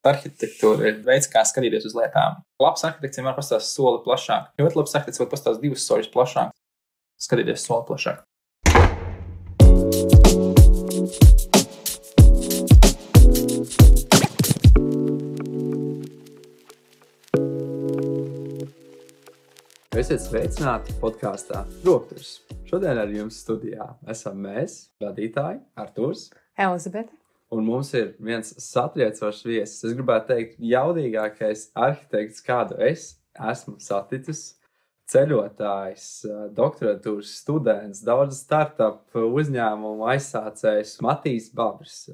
Arhitektūra ir veids, kā skatīties uz lietām. Labs arhitekts vienmēr pastāstīs soli plašāk. Ļoti labs arhitekts var pastāstīt 2 soļus plašāk. Skatīties soli plašāk. Esiet sveicināti podkāstā Rokturis. Šodien ar jums studijā esam mēs, vadītāji Arturs, Elizabete. Un mums ir viens satriecošs viesis. Es gribētu teikt, jaudīgākais arhitekts, kādu es esmu saticis. Ceļotājs, doktorantūras students, daudz startup uzņēmumu aizsācējs Matīs Babrs.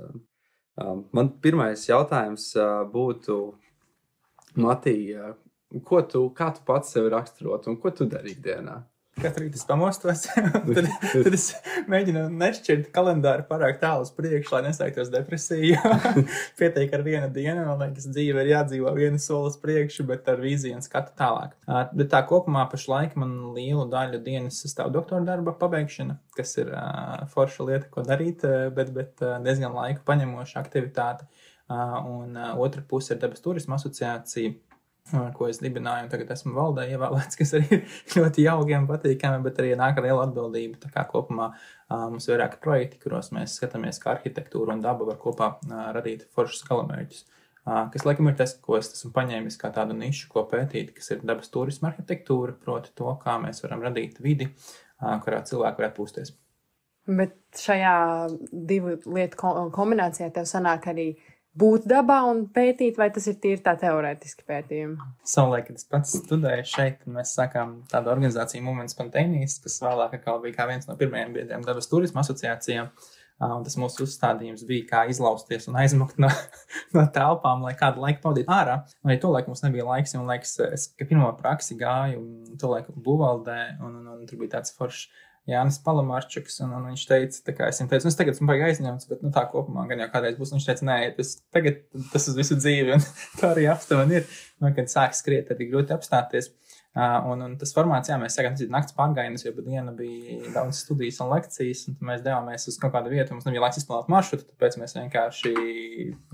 Man pirmais jautājums būtu, Matī, kā tu pats sevi raksturot un ko tu dari ikdienā? Katru rītu es pamostos, tad es mēģinu nešķirt kalendāru pārāk tālu uz priekšu, lai nesaiktos depresiju. Pietiek ar vienu dienu, man liekas, dzīve ir jādzīvo vienu soli uz priekšu, bet ar vīziju un skatu tālāk. Bet tā kopumā pašlaik man lielu daļu dienas sastāv doktora darba pabeigšana, kas ir forša lieta, ko darīt, bet diezgan laiku paņemoša aktivitāte. Un otra puse ir Dabas turisma asociācija, ko es dibināju, un tagad esmu valdē ievēlēts, kas arī ļoti jauki un patīkami, bet arī nāk ar lielu atbildību. Tā kā kopumā mums ir vairāki projekti, kuros mēs skatāmies, kā arhitektūra un daba var kopā radīt foršus galamērķus. Kas laikam ir tas, ko es esmu paņēmis kā tādu nišu, ko pētīt, kas ir dabas turisma arhitektūra, proti to, kā mēs varam radīt vidi, kurā cilvēki varētu pūsties. Bet šajā divu lietu kombinācijā tev sanāk arī būt dabā un pētīt, vai tas ir tīri tā teorētiski pētījumi? Savulaik, kad es pats studēju šeit, mēs sākām tādu organizāciju Movement Spontaneous, kas vēlāk bija kā viens no pirmajiem biedriem Dabas turisma asociācijām. Un tas mūsu uzstādījums bija, kā izlausties un aizmukt no telpām, lai kādu laiku pavadītu ārā. Un arī to laiku mums nebija laiks, un liekas, es pirmo praksi gāju, un to laiku būvaldē, un tur bija tāds foršs Jānis Palamārčuks, un viņš teica, tā kā es viņam teicu, es tagad esmu baigi aizņemts, bet tā kopumā gan jau kādreiz būs. Viņš teica, nē, tagad tas uz visu dzīvi, un tā arī aptuveni ir. Un, kad sāk skriet, tad ir grūti apstāties. Un tas formāts, mēs sākām nakts pārgājienus, jo diena bija daudz studijas un lekcijas, un mēs devāmies uz kaut kādu vietu, mums nebija laiks izplānot maršrutu, tāpēc mēs vienkārši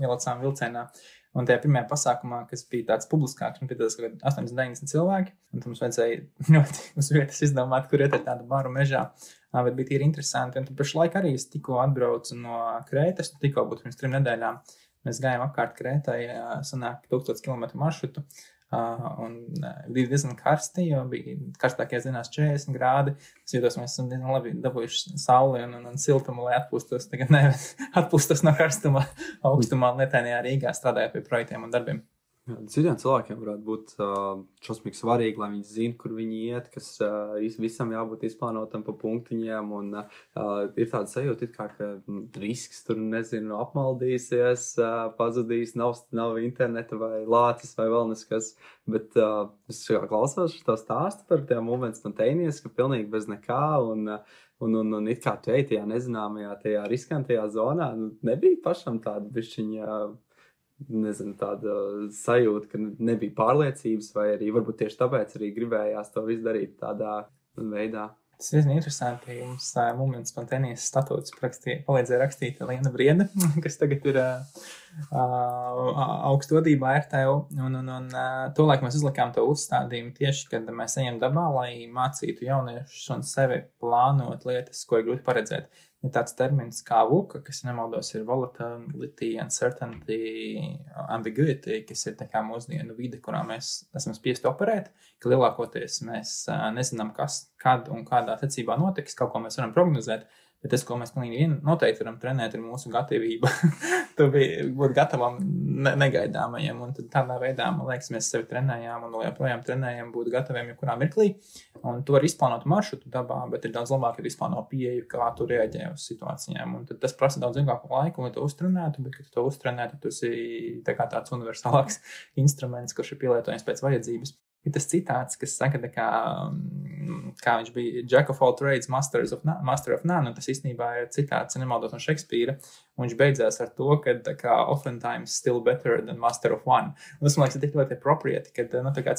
ielacām vilcienā. Un tajā pirmajā pasākumā, kas bija tāds publiskāks, man piedalās kaut kādi 80-90 cilvēki, un tad mums vajadzēja ļoti uz vietas izdomāt, kur iet ar tādu baru mežā, bet bija tīri interesanti. Un tad pašlaik arī es tikko atbraucu no Krētas, tikko būtu pirms 3 nedēļām. Mēs gājām apkārt Krētai, sanāk 1000 km maršrutu, un bija diezgan karsti, jo bija karstākajās dienās 40 grādi. Es jūtos, mēs esam diezgan labi dabūjuši sauli un siltumu, lai atpūstos. Tagad atpūstos no karstuma augstumā lietainajā Rīgā, strādājot pie projektiem un darbiem. Citiem cilvēkiem varētu būt šausmīgi svarīgi, lai viņi zina, kur viņi iet, kas visam jābūt izplānotam pa punktiņiem, un ir tāda sajūta, ka risks tur, nezinu, apmaldīsies, pazudīs, nav interneta vai lācis vai vēl neskas, bet es klausos to stāstu par tiem Movement Spontaneous, ka pilnīgi bez nekā, un it kā tu ej tajā nezināmajā, tajā riskantajā zonā, nebija pašam tāda bišķiņa, nezinu, tāda sajūta, ka nebija pārliecības, vai arī varbūt tieši tāpēc arī gribējās to visu darīt tādā veidā. Tas ir diezgan interesanti. Mums Movement Spontaneous statūtus palīdzēja rakstīt Liena Brieda, kas tagad ir augstu vadībā RTU. Un tolaik mēs uzlikām to uzstādījumu tieši, kad mēs ejam dabā, lai mācītu jauniešus un sevi plānot lietas, ko ir grūti paredzēt. Ir tāds termins kā VUCA, kas nemaldos ir volatility, uncertainty, ambiguity, kas ir tā kā mūsdienu vide, kurā mēs esam spiesti operēt, ka lielākoties mēs nezinām, kas, kad un kādā secībā notiks, kaut ko mēs varam prognozēt, bet tas, ko mēs noteikti varam trenēt, ir mūsu gatavība. Tu būt gatavam negaidāmajiem, un tad tādā veidā, man liekas, mēs sevi trenējām un joprojām trenējam būt gataviem jebkurā mirklī, un tu vari izplānot maršrutu dabā, bet ir daudz labāk, ja izplāno pieeju, kā tu reaģē uz situācijām, un tad tas prasa daudz ilgāku laiku, lai to uztrenētu, bet, kad tu to uztrenētu, tas ir tā kā tāds universālāks instruments, kurš ir pielietojams pēc vajadzības. Ir tas citāts, kas saka, kā viņš bija Jack of all trades, master of none, un tas īstenībā ir citāts, nemaldos no Šekspīra, un viņš beidzās ar to, ka oftentimes still better than master of one. Un tas, man liekas, ir tik ļoti appropriate, ka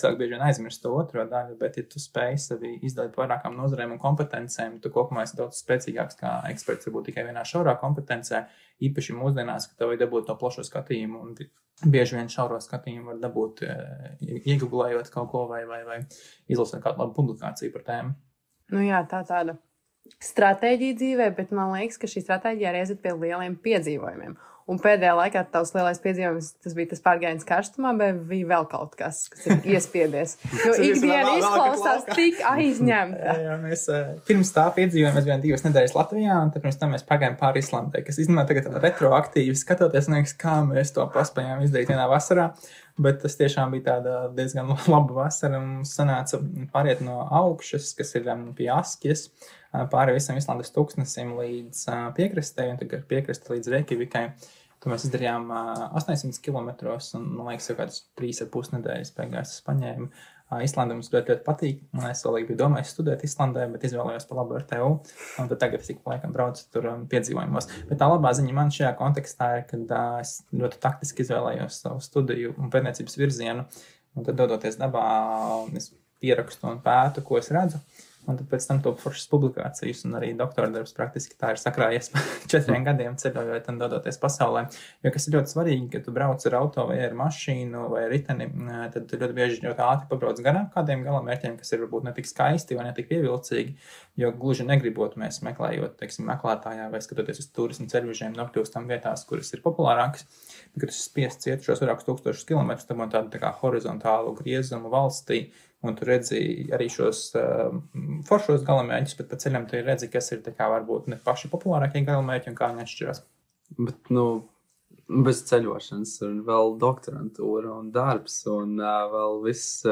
cilvēki bieži vien aizmirst to otro daļu, bet ja tu spēj sevi izdalīt vairākām nozarēm un kompetencēm, tu kopumā esi daudz spēcīgāks kā eksperts, varbūt tikai vienā šaurā kompetencē, īpaši mūsdienās, ka tev vajag dabūt to plašo skatījumu, un bieži vien šauro skatījumu var dabūt iegooglējot kaut ko vai izlasot kādu labu publikāciju par tēmu. Nu jā, tāda stratēģija dzīvē, bet man liekas, ka šī stratēģija arī aiziet pie lieliem piedzīvojumiem. Un pēdējā laikā tavs lielais piedzīvojums, tas bija tas pārgājiens karstumā, vai bija vēl kaut kas ir iespiedies? Jo ikdiena izklausās tik aizņemta. Jā, mēs pirms tā piedzīvojām, mēs bijām 2 nedēļas Latvijā, un tad pirms tam mēs pagājām pāri Islandē, kas īstenībā tagad retroaktīvi skatoties, liekas, kā mēs to paspējām izdarīt vienā vasarā. Bet tas tiešām bija tāda diezgan laba vasara. Mums sanāca pāriet no augšas, kas ir pie Askjas, pāri visam Islandes tūkstnesim līdz piekrastei, un tagad piekrasta līdz Reykjavikai. To mēs izdarījām 800 kilometros, un, man liekas, jau kādas 3,5 nedēļas beigās tas paņēma. Islanda mums ļoti patīk. Es vēl biju domājis studēt Islandē, bet izvēlējos pa labu RTU. Un tad tagad es tik laikam braucu tur piedzīvojumos. Bet tā labā ziņa man šajā kontekstā ir, kad es ļoti taktiski izvēlējos savu studiju un pētniecības virzienu. Un tad dodoties dabā, es pierakstu un pētu, ko es redzu. Un tad pēc tam to foršas publikācijas un arī doktora darbs praktiski tā ir sakrājies 4 gadiem ceļojot un dodoties pasaulē. Jo kas ir ļoti svarīgi, ka tu brauc ar auto vai ar mašīnu vai riteni, tad tu ļoti bieži ļoti ātri pabrauc garām kādiem galamērķiem, kas ir varbūt ne tik skaisti vai ne tik pievilcīgi, jo gluži negribot mēs meklējot, teiksim, meklētājā vai skatoties uz turismu ceļvežiem, nokļūstam vietās, kuras ir populārākas. Kad tu spiests iet šos vairākus tūkstošus kilometrus, tam tādu tā kā horizontālu griezumu valstī, un tu redzi arī šos foršos galamērķus, bet pa ceļam tu redzi, kas ir tā kā varbūt ne paši populārākie galamērķi un kā viņi atšķirās. Bet, bez ceļošanas un vēl doktorantūra un darbs un vēl viss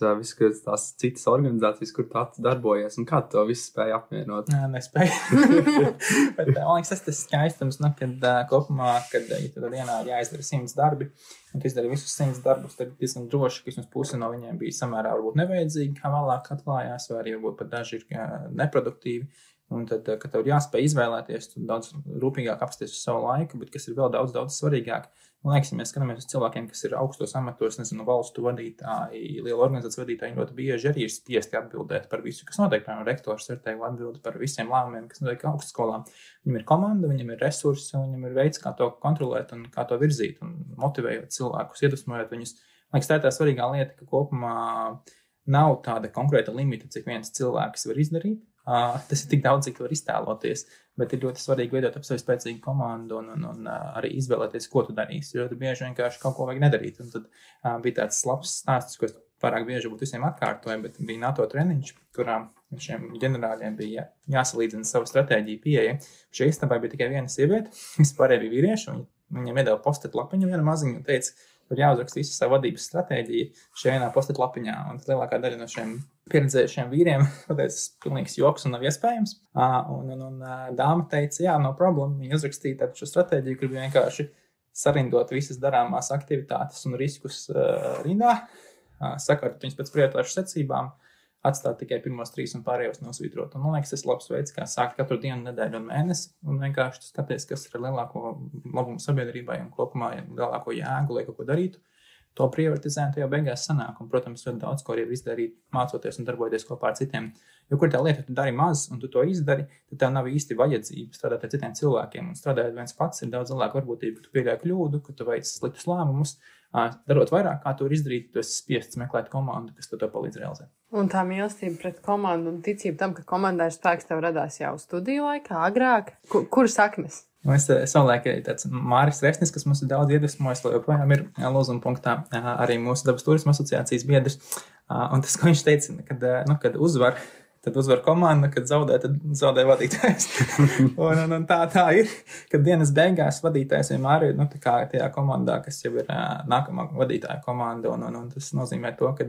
tās citas organizācijas, kur tu darbojies, un kā tu to visu spēji apvienot? Jā, nespēju. Bet, man liekas, tas skaistums, kad kopumā, kad ja tu dienā jāizdara 100 darbi, un tu izdari visus 100 darbus, tad diezgan droši, ka vismaz puse no viņiem bija samērā varbūt nevajadzīgi, kā vēlāk atklājās, vai arī varbūt pat daži ir neproduktīvi. Un tad, kad tev jāspēj izvēlēties, tu daudz rūpīgāk apsties uz savu laiku, bet kas ir vēl daudz svarīgāk. Man liekas, ja mēs skatāmies uz cilvēkiem, kas ir augstos amatos, nezinu, valstu vadītāji, liela organizācijas vadītāji, ļoti bieži arī ir spiesti atbildēt par visu, kas notiek. Piemēram, rektors ir teikti atbild par visiem lēmumiem, kas notiek augstskolām. Viņam ir komanda, viņam ir resursi, viņam ir veids, kā to kontrolēt un kā to virzīt un motivējot cilvēkus, iedvesmojot viņus. Man liekas, tā ir tā svarīgā lieta, ka kopumā nav tāda konkrēta limita, cik viens cilvēks var izdarīt. Tas ir tik daudz, cik var iztēloties, bet ir ļoti svarīgi veidot ap sevi spēcīgu komandu un arī izvēlēties, ko tu darīsi. Ļoti bieži vienkārši kaut ko vajag nedarīt. Un tad bija tāds labs stāsts, ko es pārāk bieži būtu visiem atkārtoju, bet bija NATO treniņš, kurā šiem ģenerāļiem bija jāsalīdzina savu stratēģiju pieeja. Šajā istabā bija tikai viena sieviete, vispārēji bija vīrieši, viņiem iedeva post-it lapiņu vienu maziņu un teica, tur jāuzraksta visu savu vadības stratēģiju šajā vienā post-it lapiņā. Un lielākā daļa no šiem pieredzējušiem vīriem pateica, tas pilnīgs joks un nav iespējams. Un dāma teica, jā, no problēma. Viņa uzrakstīja šo stratēģiju, kur bija vienkārši sarindot visas darāmās aktivitātes un riskus rindā, sakārtot viņus pēc prioritāšu secībām, atstāt tikai pirmos 3 un pārējos nosvītrot. Un, man liekas, tas ir labs veids, kā sākt katru dienu, nedēļu un mēnesi, un vienkārši tu skaties, kas ir lielāko labumu sabiedrībai un kopumā lielāko jēgu, lai kaut ko darītu. To prioritizēt, to jau beigās sanāk. Un, protams, ļoti daudz ko arī izdarīt, mācoties un darboties kopā ar citiem. Jo kur tā lieta, tu dari maz un tu to izdari, tad tev nav īsti vajadzība strādāt ar citiem cilvēkiem. Un strādājot viens pats ir daudz lielāka varbūtība, ka tu pieļauj kļūdu, ka tu veic sliktus lēmumus. Darot vairāk, kā tu izdarīt, tu esi spiests meklēt komandu, kas tev palīdz realizēt. Un tā mīlestība pret komandu un ticība tam, ka komandā ir spēks, tev radās jau studiju laikā, agrāk. Kur saknes? Es savulaik tāds Māris Resnis, kas mums ir daudz iedvesmojis, lai joprojām ir lūzuma punktā arī mūsu dabas turisma asociācijas biedrs. Un tas, ko viņš teica, kad uzvar, tad uzvar komanda, kad zaudē, tad zaudē vadītājs. un tā ir, kad dienas beigās vadītājs vienmēr ir tā kā tajā komandā, kas jau ir nākamā vadītāja komanda. Un tas nozīmē to, ka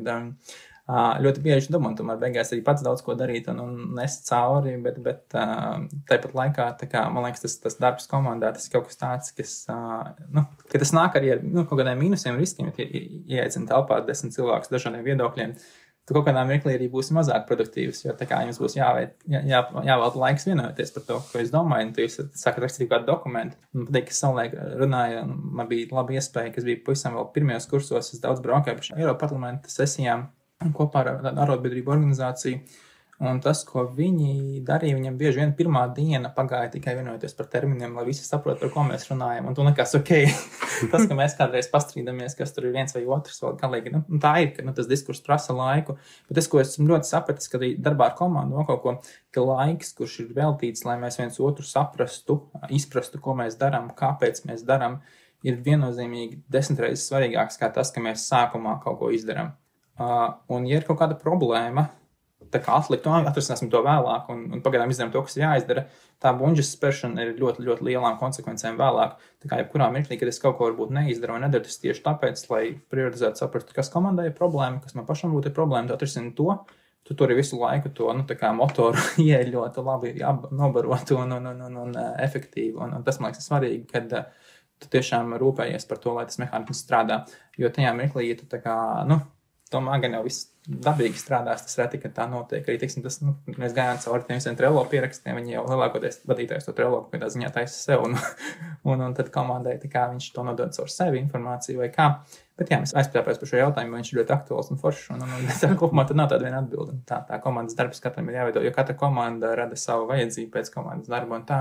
ļoti bieži domā, tomēr beigās arī pats daudz ko darīt un nest cauri, bet tāpat laikā, man liekas, tas darbs komandā, tas ir kaut kas tāds, kas, ka tas nāk arī ar kaut kādiem mīnusiem, riskiem, ja ieaicina telpā 10 cilvēkus dažādiem viedokļiem, tu kaut kādā mirklī arī būsi mazāk produktīvs, jo jums būs jāvēlta laiks vienoties par to, ko es domāju, un tu sākat rakstīt kādu dokumentu. Man patīk, ka savulaik runāja, man bija laba iespēja, kas bija pavisam vēl pirmajos kursos, es daudz braukāju par Eiropas parlamenta sesijām, kopā ar arotbiedrību organizāciju. Un tas, ko viņi darīja, viņam bieži vien pirmā diena pagāja tikai vienojoties par terminiem, lai visi saprot, par ko mēs runājam. Un tu likās, tas, ka mēs kādreiz pastrīdamies, kas tur ir viens vai otrs, vēl galīgi, tā ir, ka tas diskurss prasa laiku. Bet tas, ko esmu ļoti sapratis, ka arī darbā ar komandu kaut ko, ka laiks, kurš ir veltīts, lai mēs viens otru saprastu, izprastu, ko mēs darām, kāpēc mēs darām, ir viennozīmīgi 10 reizes svarīgāks kā tas, ka mēs sākumā kaut ko izdarām. Un ja ir kaut kāda problēma, tā kā atlikt, atrasināsim to vēlāk un pagaidām izdarām to, kas ir jāizdara, tā bunžas spēršana ir ļoti, ļoti lielām konsekvencēm vēlāk. Tā kā jebkurā mirklī, kad es kaut ko varbūt neizdaru un nedaru, tas tieši tāpēc, lai prioritizētu saprastu, kas komandai ir problēma, kas man pašam būtu ir problēma, tu atrisini to, tu tur visu laiku to, tā kā motoru ieļot labi nobarot un efektīvi. Un tas, man liekas, ir svarīgi, kad tu tiešām rūpējies par to, lai tas mehānisms strādā. Jo tajā mirklī, ja tu tā kā, tomēr gan jau viss dabīgi strādās, tas reti, ka tā notiek. Arī, teiksim, mēs gājām cauri tiem visiem Trello pierakstiem, viņi jau lielākoties vadītājs to Trello kādā ziņā taisa sev, un tad komandai tā kā viņš to nodod caur sevi informāciju vai kā. Bet jā, mēs aizpētājos par šo jautājumu, viņš ir ļoti aktuāls un foršs, un tā kopumā tad nav tāda viena atbilde. Tā komandas darbs katram ir jāveido, jo katra komanda rada savu vajadzību pēc komandas darba un tā.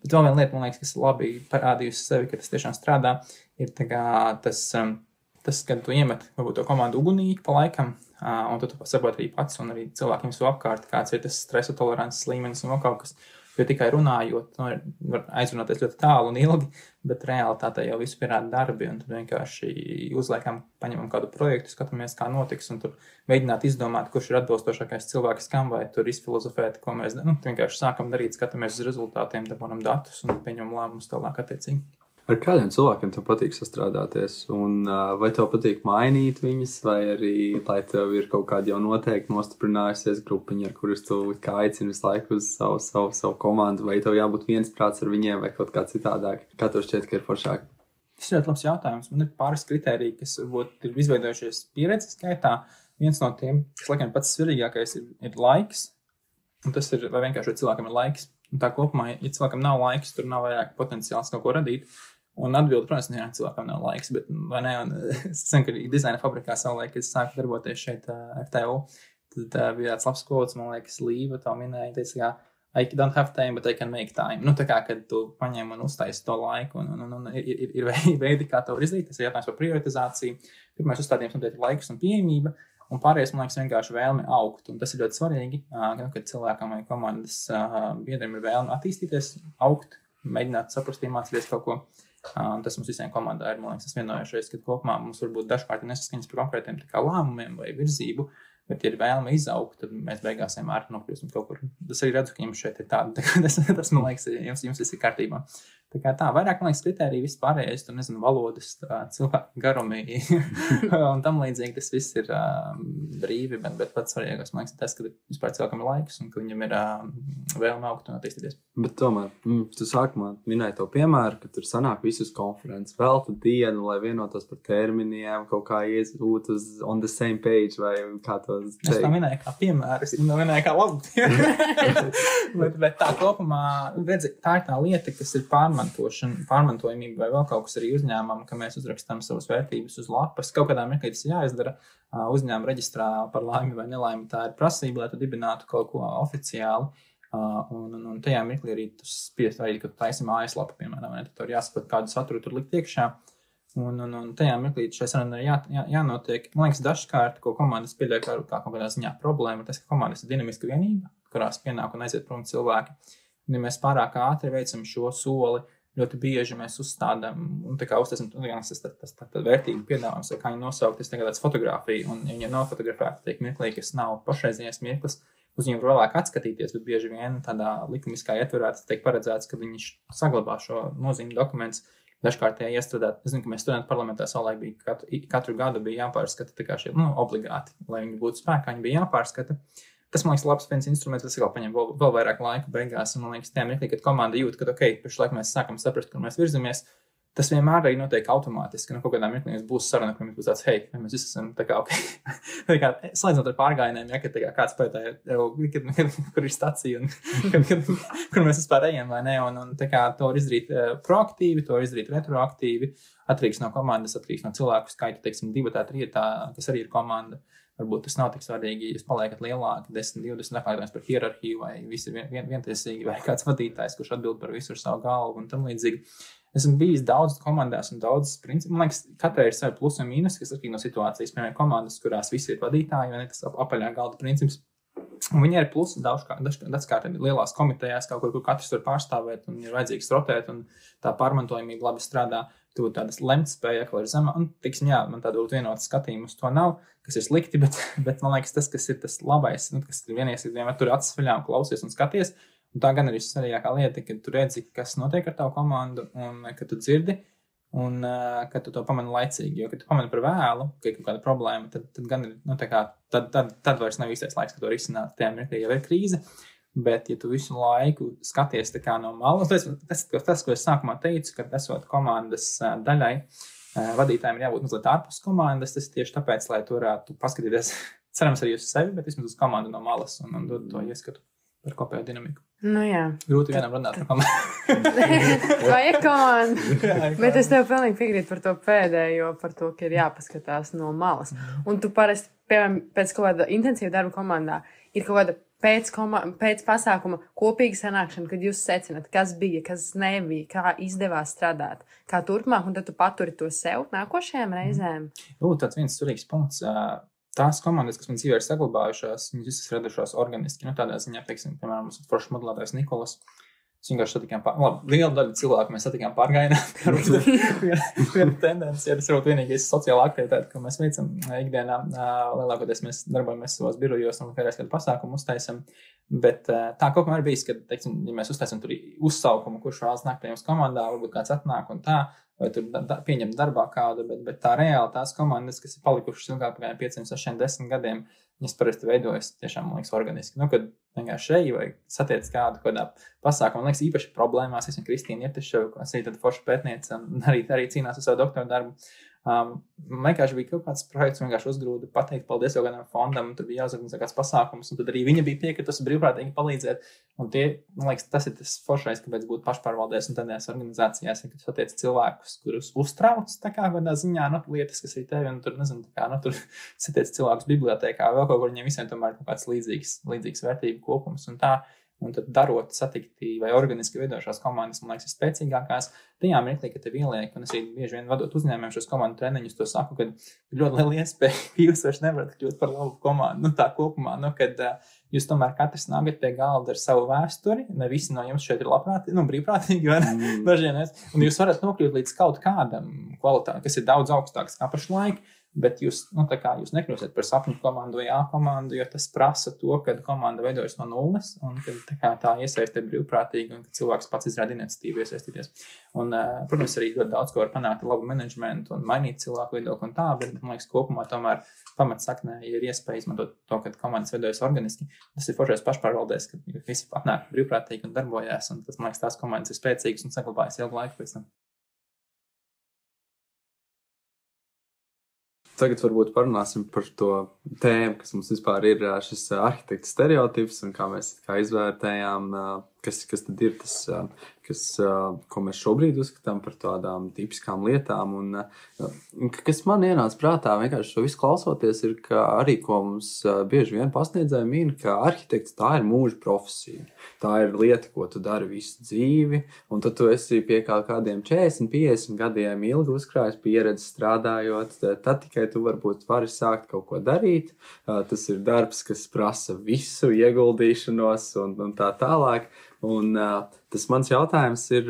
Bet vēl viena lieta, man liekas, kas labi parādījusi sevi, ka tas tiešām strādā, ir tā kā tas, kad tu iemet varbūt to komandu ugunīgi pa laikam, un tu saproti arī pats un arī cilvēkiem savu apkārt, kāds ir tas stresa tolerances līmenis un kaut kas, jo tikai runājot, var aizrunāties ļoti tālu un ilgi, bet realitātē jau visu pierāda darbi, un tad vienkārši uzliekam, paņemam kādu projektu, skatāmies, kā notiks, un tur mēģināt izdomāt, kurš ir atbilstošākais cilvēkiskam, vai tur izfilozofēt, ko mēs vienkārši sākam darīt, skatāmies uz rezultātiem, dabonam datus un pieņemam lēmumus tālāk attiecīgi. Ar kādiem cilvēkiem tev patīk sastrādāties? Un vai tev patīk mainīt viņus, vai arī, lai tev ir kaut kāda jau noteikti nostiprinājusies grupiņa, ar kuras tu aicini visu laiku uz savu komandu, vai tev jābūt viensprāts ar viņiem, vai kaut kā citādāk? Kā tev šķiet, ka ir foršāk? Tas ir ļoti labs jautājums. Man ir pāris kritēriji, kas varbūt ir izveidojušies pieredzes gaitā. Viens no tiem, kas laikam pats svarīgākais, ir laiks. Un tas ir, vai vienkārši cilvēkam ir laiks. Un tā kopumā, ja cilvēkam nav laiks, tur nav vairāk potenciāls kaut ko radīt. Un atbildi, protams, jā, cilvēkam nav laiks, bet vai ne, un es zinu, ka arī dizaina fabrikā savulaik, kad es sāku darboties šeit FTU, tad bija tāds labs kods, man liekas, Līva to minēja, teica, I don't have time, but I can make time. Tā kā, kad tu paņem un uztaisi to laiku, un ir veidi, kā to var izdarīt, tas ir jautājums par prioritizāciju. Pirmais uzstādījums noteikti laiks un pieejamība, un pārējais, man liekas, vienkārši vēlme augt, un tas ir ļoti svarīgi, kad cilvēkam vai komandas biedriem ir vēlme attīstīties, augt, mēģināt saprast, iemācīties kaut ko. Tas mums visiem komandā ir, man liekas, tas vienojušies, ka kopumā mums varbūt dažkārt ir nesaskaņas par konkrētiem lēmumiem vai virzību, bet, ja ir vēlme izaugt, tad mēs beigās vienmēr nokļūsim kaut kur. Tas arī redzu, ka jums šeit ir tāda, tas man liekas, jums viss ir kārtībā. Tā, vairāk, man liekas, kritērija vispārējais, tur nezinu, valodas, cilvēku garumi un tam līdzīgi tas viss ir brīvi, bet pats svarīgākais, man liekas, tas, ka vispār cilvēkam ir laiks un ka viņam ir vēlme augt un attīstīties. Bet tomēr, tu sākumā minēji to piemēru, ka tur sanāk visus konferences, veltu dienu, lai vienotos par terminiem, kaut kā iezūt uz on the same page, vai kā to teikt. Es to minēju kā piemēru, es to minēju kā labu. bet tā kopumā, redzi, tā ir tā lieta, kas ir pārmantojamība vai vēl kaut kas arī uzņēmumam, ka mēs uzrakstām savas vērtības uz lapas. Kaut kādā mirklī tas jāizdara uzņēmuma reģistrā par laimi vai nelaimi. Tā ir prasība, lai tu dibinātu kaut ko oficiāli. Un tajā mirklī arī tu spiest arī, ka tu taisi mājaslapu, piemēram, vai tur jāsaprot, kādu saturu tur likt iekšā. Un tajā mirklī šai sarunai jānotiek. Man liekas, dažkārt, ko komandas pieļauj kā kaut kādā ziņā problēma, tas, ka komandas ir dinamiska vienība, kurās pienāk un aiziet prom cilvēki. Un, ja mēs pārāk ātri veicam šo soli, ļoti bieži mēs uzstādām un tā kā uztaisam tas vērtību piedāvājums, vai kā viņu nosaukt, tas tagad tāds fotografija, un ja viņam nav fotografēta, tiek mirklī, kas nav pašreizējais mirklis, uz viņu var vēlāk atskatīties, bet bieži vien tādā likumiskā ietverā tas tiek paredzēts, ka viņš saglabā šo nozīmi dokumentus. Dažkārt tajā iestrādāt, es zinu, ka mēs studentu parlamentā savulaik bija katru gadu bija jāpārskata tā kā šie, obligāti, lai viņi būtu spēkā, viņi bija jāpārskata. Tas, man liekas, labs viens instruments, tas vēl paņem vēl vairāk laika beigās, un man liekas, tajā mirklī, kad komanda jūt, ka, pašlaik mēs sākam saprast, kur mēs virzamies, tas vienmēr arī notiek automātiski, kaut kādā mirklī mums būs saruna, kur mums būs tāds, hei, mēs visi esam tā kā, slēdzot ar pārgājieniem, ja, kad kāds pētāja, kur ir stacija, un kur mēs vispār ejam, vai ne, un tā kā to var izdarīt proaktīvi, to var izdarīt retroaktīvi, atkarīgs no komandas, atkarīgs no cilvēku skaita, teiksim, 2, 3, kas arī ir komanda. varbūt tas nav tik svarīgi, ja jūs paliekat lielāki, 10, 20, nepārādājums par hierarhiju, vai visi vientiesīgi, vai kāds vadītājs, kurš atbild par visu ar savu galvu un tam līdzīgi. Esmu bijis daudz komandās un daudz principus. Man liekas, katrai ir savi plusi un mīnus, kas atkarīgi no situācijas. Piemēram, komandas, kurās visi ir vadītāji, vai ne tas apaļā galda princips. Un viņi ir plusi dažkārt lielās komitejās, kaut kur katrs var pārstāvēt un ir vajadzīgs rotēt, un tā pārmantojamība labi strādā. Tu tādas lemtspēja, ka ir zema, un, tiksim, jā, man tāda vienota skatījuma uz to nav, kas ir slikti, bet man liekas, tas, kas ir tas labais, kas ir vienmēr tur acis vaļā un klausies un skaties, un tā gan ir svarīgākā lieta, ka tu redzi, kas notiek ar tavu komandu, un ka tu dzirdi, un ka tu to pamani laicīgi, jo, kad tu pamani par vēlu, ka ir kaut kāda problēma, tad gan ir, tad vairs nav īstais laiks, ka to risināt, tajā mirklī jau ir krīze. Bet, ja tu visu laiku skaties tā kā no malas, tas, ko es sākumā teicu, kad esot komandas daļai, vadītājiem ir jābūt mazliet ārpus komandas, tas tieši tāpēc, lai tu varētu paskatīties, cerams arī uz sevi, bet vismaz uz komandu no malas un dot to ieskatu par kopējo dinamiku. Nu jā. Grūti vienam runāt par komandu. Vajag komandu. Bet es tev pilnīgi piekrītu par to pēdējo, par to, ka ir jāpaskatās no malas. Un tu parasti, piemēram, pēc kaut kāda intensīva darba komandā, ir kaut kāda pēc pasākuma kopīga sanākšana, kad jūs secināt, kas bija, kas nebija, kā izdevās strādāt, kā turpmāk, un tad tu paturi to sev nākošajām reizēm. Tāds viens svarīgs punkts. Tās komandas, kas man dzīvē ir saglabājušās, viņas visas radušās organiski. Tādā ziņā, teiksim, piemēram, mums ir foršs modelētājs Nikolas. Mēs vienkārši satikām, liela daļa cilvēku mēs satikām pārgājienā. Viena tendence, ja tas varbūt vienīgais sociāla aktivitāte, ko mēs veicam ikdienā. Lielākoties mēs darbojamies savos birojos un kādreiz kādu pasākumu uztaisam. Bet tā kaut kā ir bijis, ka, teiksim, ja mēs uztaisam tur uzsaukumu, kurš vēlas nākt pie jums komandā, varbūt kāds atnāk un tā, vai tur pieņem darbā kādu, bet tā reāli tās komandas, kas ir palikušas ilgāk par 5, 6, 10 gadiem, viņas parasti veidojas tiešām, man liekas, organiski. Kad vienkārši šeit vai satiec kādu kādā pasākumā, man liekas, īpaši problēmās, es un Kristīna Ierteševa, kas ir tāda forša pētniece, arī cīnās ar savu doktora darbu. Vienkārši bija kaut kāds projekts, vienkārši uzgrūda pateikt paldies jau kādam fondam, un tur bija jāuzorganizē kāds pasākums, un tad arī viņa bija piekritus brīvprātīgi palīdzēt. Un tie, man liekas, tas ir tas foršais, kāpēc būt pašpārvaldēs un tādās organizācijās, kad satiec cilvēkus, kurus uztrauc tā kā kādā ziņā, lietas, kas ir tevi, un tur, nezinu, tā kā, tur satiec cilvēkus bibliotēkā, vēl kaut kur viņiem visiem tomēr kaut kāds līdzīgs vērtību kopums un tā. Un tad darot satikti vai organiski veidošās komandas, man liekas, ir spēcīgākās. Tajā mirklī, ka tev ieliek, un es arī bieži vien vadot uzņēmumiem šos komandu treniņus, to saku, ka ir ļoti liela iespēja, ka jūs vairs nevarat kļūt par labu komandu. Tā kopumā, kad jūs tomēr katrs nākat pie galda ar savu vēsturi, ne visi no jums šeit ir labprātīgi, brīvprātīgi, vai ne? Dažiem, un jūs varat nokļūt līdz kaut kādam kvalitātei, kas ir daudz augstāks kā pašlaik. Bet jūs nekļūsiet par sapņu komandu vai A komandu, jo tas prasa to, ka komanda veidojas no nulles un ka tā iesaiste ir brīvprātīga un ka cilvēks pats izrāda iniciatīvu iesaistīties. Un, protams, arī ļoti daudz ko var panākt ar labu menedžmentu un mainīt cilvēku viedokli un tā, bet, man liekas, kopumā tomēr pamatsaknē ir iespēja izmantot to, ka komandas veidojas organiski. Tas ir foršais pašpārvaldēs, ka visi atnāk brīvprātīgi un darbojās, un tas, man liekas, tās komandas ir spēcīgas un saglabājas ilgu laiku pēc tam. Tagad varbūt parunāsim par to tēmu, kas mums vispār ir šis arhitekta stereotips un kā mēs izvērtējām, kas tad ir tas, ko mēs šobrīd uzskatām par tādām tipiskām lietām. Un kas man ienāca prātā, vienkārši to visu klausoties, ir, ka arī, ko mums bieži vien pasniedzēja min, ka arhitekts tā ir mūža profesija. Tā ir lieta, ko tu dari visu dzīvi, un tad tu esi pie kādiem 40, 50 gadiem ilgi uzkrājis pieredzi strādājot, tad tikai tu varbūt vari sākt kaut ko darīt. Tas ir darbs, kas prasa visu ieguldīšanos un tā tālāk. Un tas mans jautājums ir,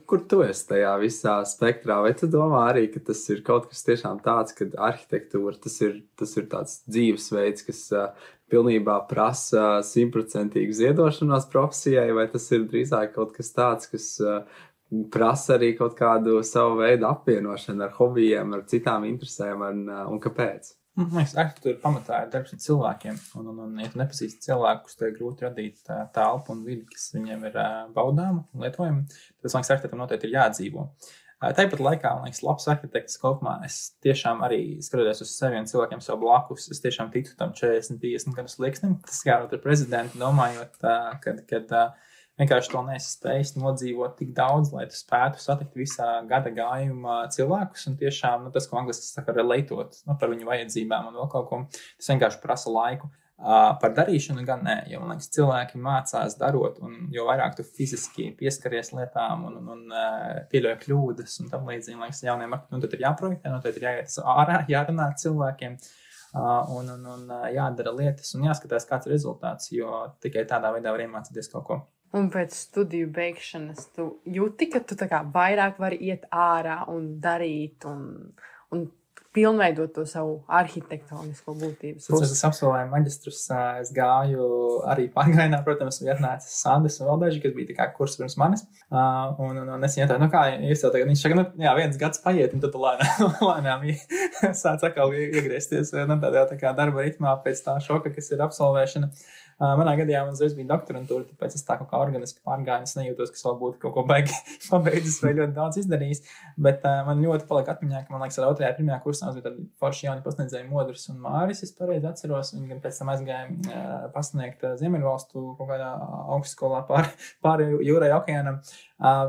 kur tu esi tajā visā spektrā? Vai tu domā arī, ka tas ir kaut kas tiešām tāds, ka arhitektūra tas ir tāds dzīvesveids, kas pilnībā prasa 100% ziedošanos profesijai, vai tas ir drīzāk kaut kas tāds, kas prasa arī kaut kādu savu veidu apvienošanu ar hobijiem, ar citām interesēm un kāpēc? Man liekas, arhitektūra pamatā ir darbs ar cilvēkiem, un ja tu nepazīsti cilvēkus, tad ir grūti radīt telpu un vidi, kas viņiem ir baudāma un lietojama. Tas, man liekas, arhitektam noteikti ir jādzīvo. Tāpat laikā, man liekas, labs arhitekts kopumā, es tiešām arī skatoties uz sevi un cilvēkiem savu blakus, es tiešām ticu tam 40, 50 gadu slieksnim. Tas kā ar prezidentu domājot, kad vienkārši to neesi spējis nodzīvot tik daudz, lai tu spētu satikt visā gada gājumā cilvēkus. Un tiešām tas, ko angliski saka, relatot par viņu vajadzībām un vēl kaut ko, tas vienkārši prasa laiku. Par darīšanu gan nē, jo, man liekas, cilvēki mācās darot, un jo vairāk tu fiziski pieskaries lietām un pieļauj kļūdas un tam līdzīgi, man liekas, jauniem marketingiem, tad ir jāprojektē, tad ir jāiet ārā, jārunā ar cilvēkiem un jādara lietas un jāskatās, kāds ir rezultāts, jo tikai tādā veidā var iemācīties kaut ko. Un pēc studiju beigšanas tu jūti, ka tu tā kā vairāk vari iet ārā un darīt un pilnveidot to savu arhitektonisko būtību. Es absolvēju maģistrus, es gāju arī pārgājienā, protams, bija atnācis Sandis un vēl daži, kas bija tā kā kurs pirms manis. Un es jautāju, kā jūs jau tagad, viņš saka, viens gads paiet, un tad lēnām sāc atkal iegriezties tādā tā kā darba ritmā pēc tā šoka, kas ir absolvēšana. Manā gadījumā man uzreiz bija doktorantūra, tāpēc es tā kaut kā organiski pārgāju, es nejūtos, ka vēl būtu kaut ko baigi pabeidzis vai ļoti daudz izdarījis, bet man ļoti palika atmiņā, ka man liekas, ar 2. 1. kursā mums bija tādi forši jauni pasniedzēji Modris un Māris, es pareizi atceros, viņi gan pēc tam aizgāja pasniegt Ziemeļvalstu kaut kādā augstskolā pāri jūrai okeānam,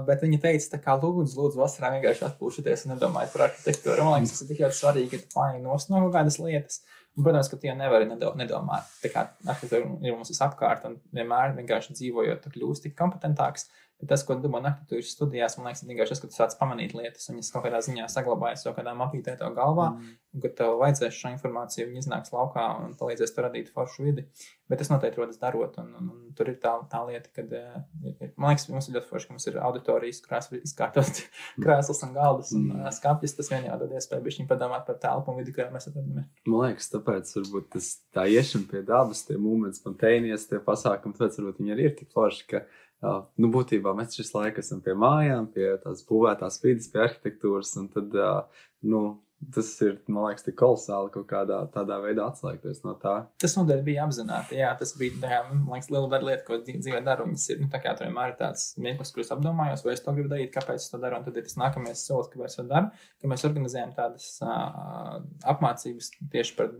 bet viņi teica, tā kā lūdzu vasarā vienkārši atpūšaties un nedomājiet par arhitektūru. Man liekas, tas ir tik ļoti svarīgi, ka tu paņem no kaut kādas lietas. Un, protams, ka tie nevar nedomāt. Tā kā arhitektūra ir mums visapkārt un vienmēr vienkārši dzīvojot, tu kļūsi tik kompetentāks. Bet tas, ko domā arhitektūras studijās, man liekas, ir vienkārši tas, ka tu sāc pamanīt lietas, un viņas kaut kādā ziņā saglabājas jau kādā mapītē tev galvā, un kad tev vajadzēs šo informāciju, viņi iznāks laukā un palīdzēs tu radīt foršu vidi. Bet tas noteikti rodas darot, un tur ir tā lieta, kad, man liekas, mums ir ļoti forši, ka mums ir auditorijas, kurās var izkārtot krēslas un galdas un skapjas. Tas vien jādod iespēju bišķiņ padomāt par telpu un vidi, kurā mēs atrodamies. Man liekas, tāpēc varbūt tas tā iešana pie dabas, tie momenti spontānies, tie pasākumi, tāpēc varbūt viņi arī ir tik forši, ka būtībā mēs šis laiku esam pie mājām, pie tās būvētās vidas, pie arhitektūras, un tad, tas ir, man liekas, tik kolosāli kaut kādā tādā veidā atslēgties no tā. Tas noteikti bija apzināti, jā, tas bija, man liekas, liela lieta, ko dzīvē daru, viņas ir, tā kā tur vienmēr ir tāds mirklis, kurus apdomājos, vai es to gribu darīt, kāpēc es to daru, un tad ir tas nākamais solis, kāpēc es to daru, ka mēs organizējam tādas apmācības tieši par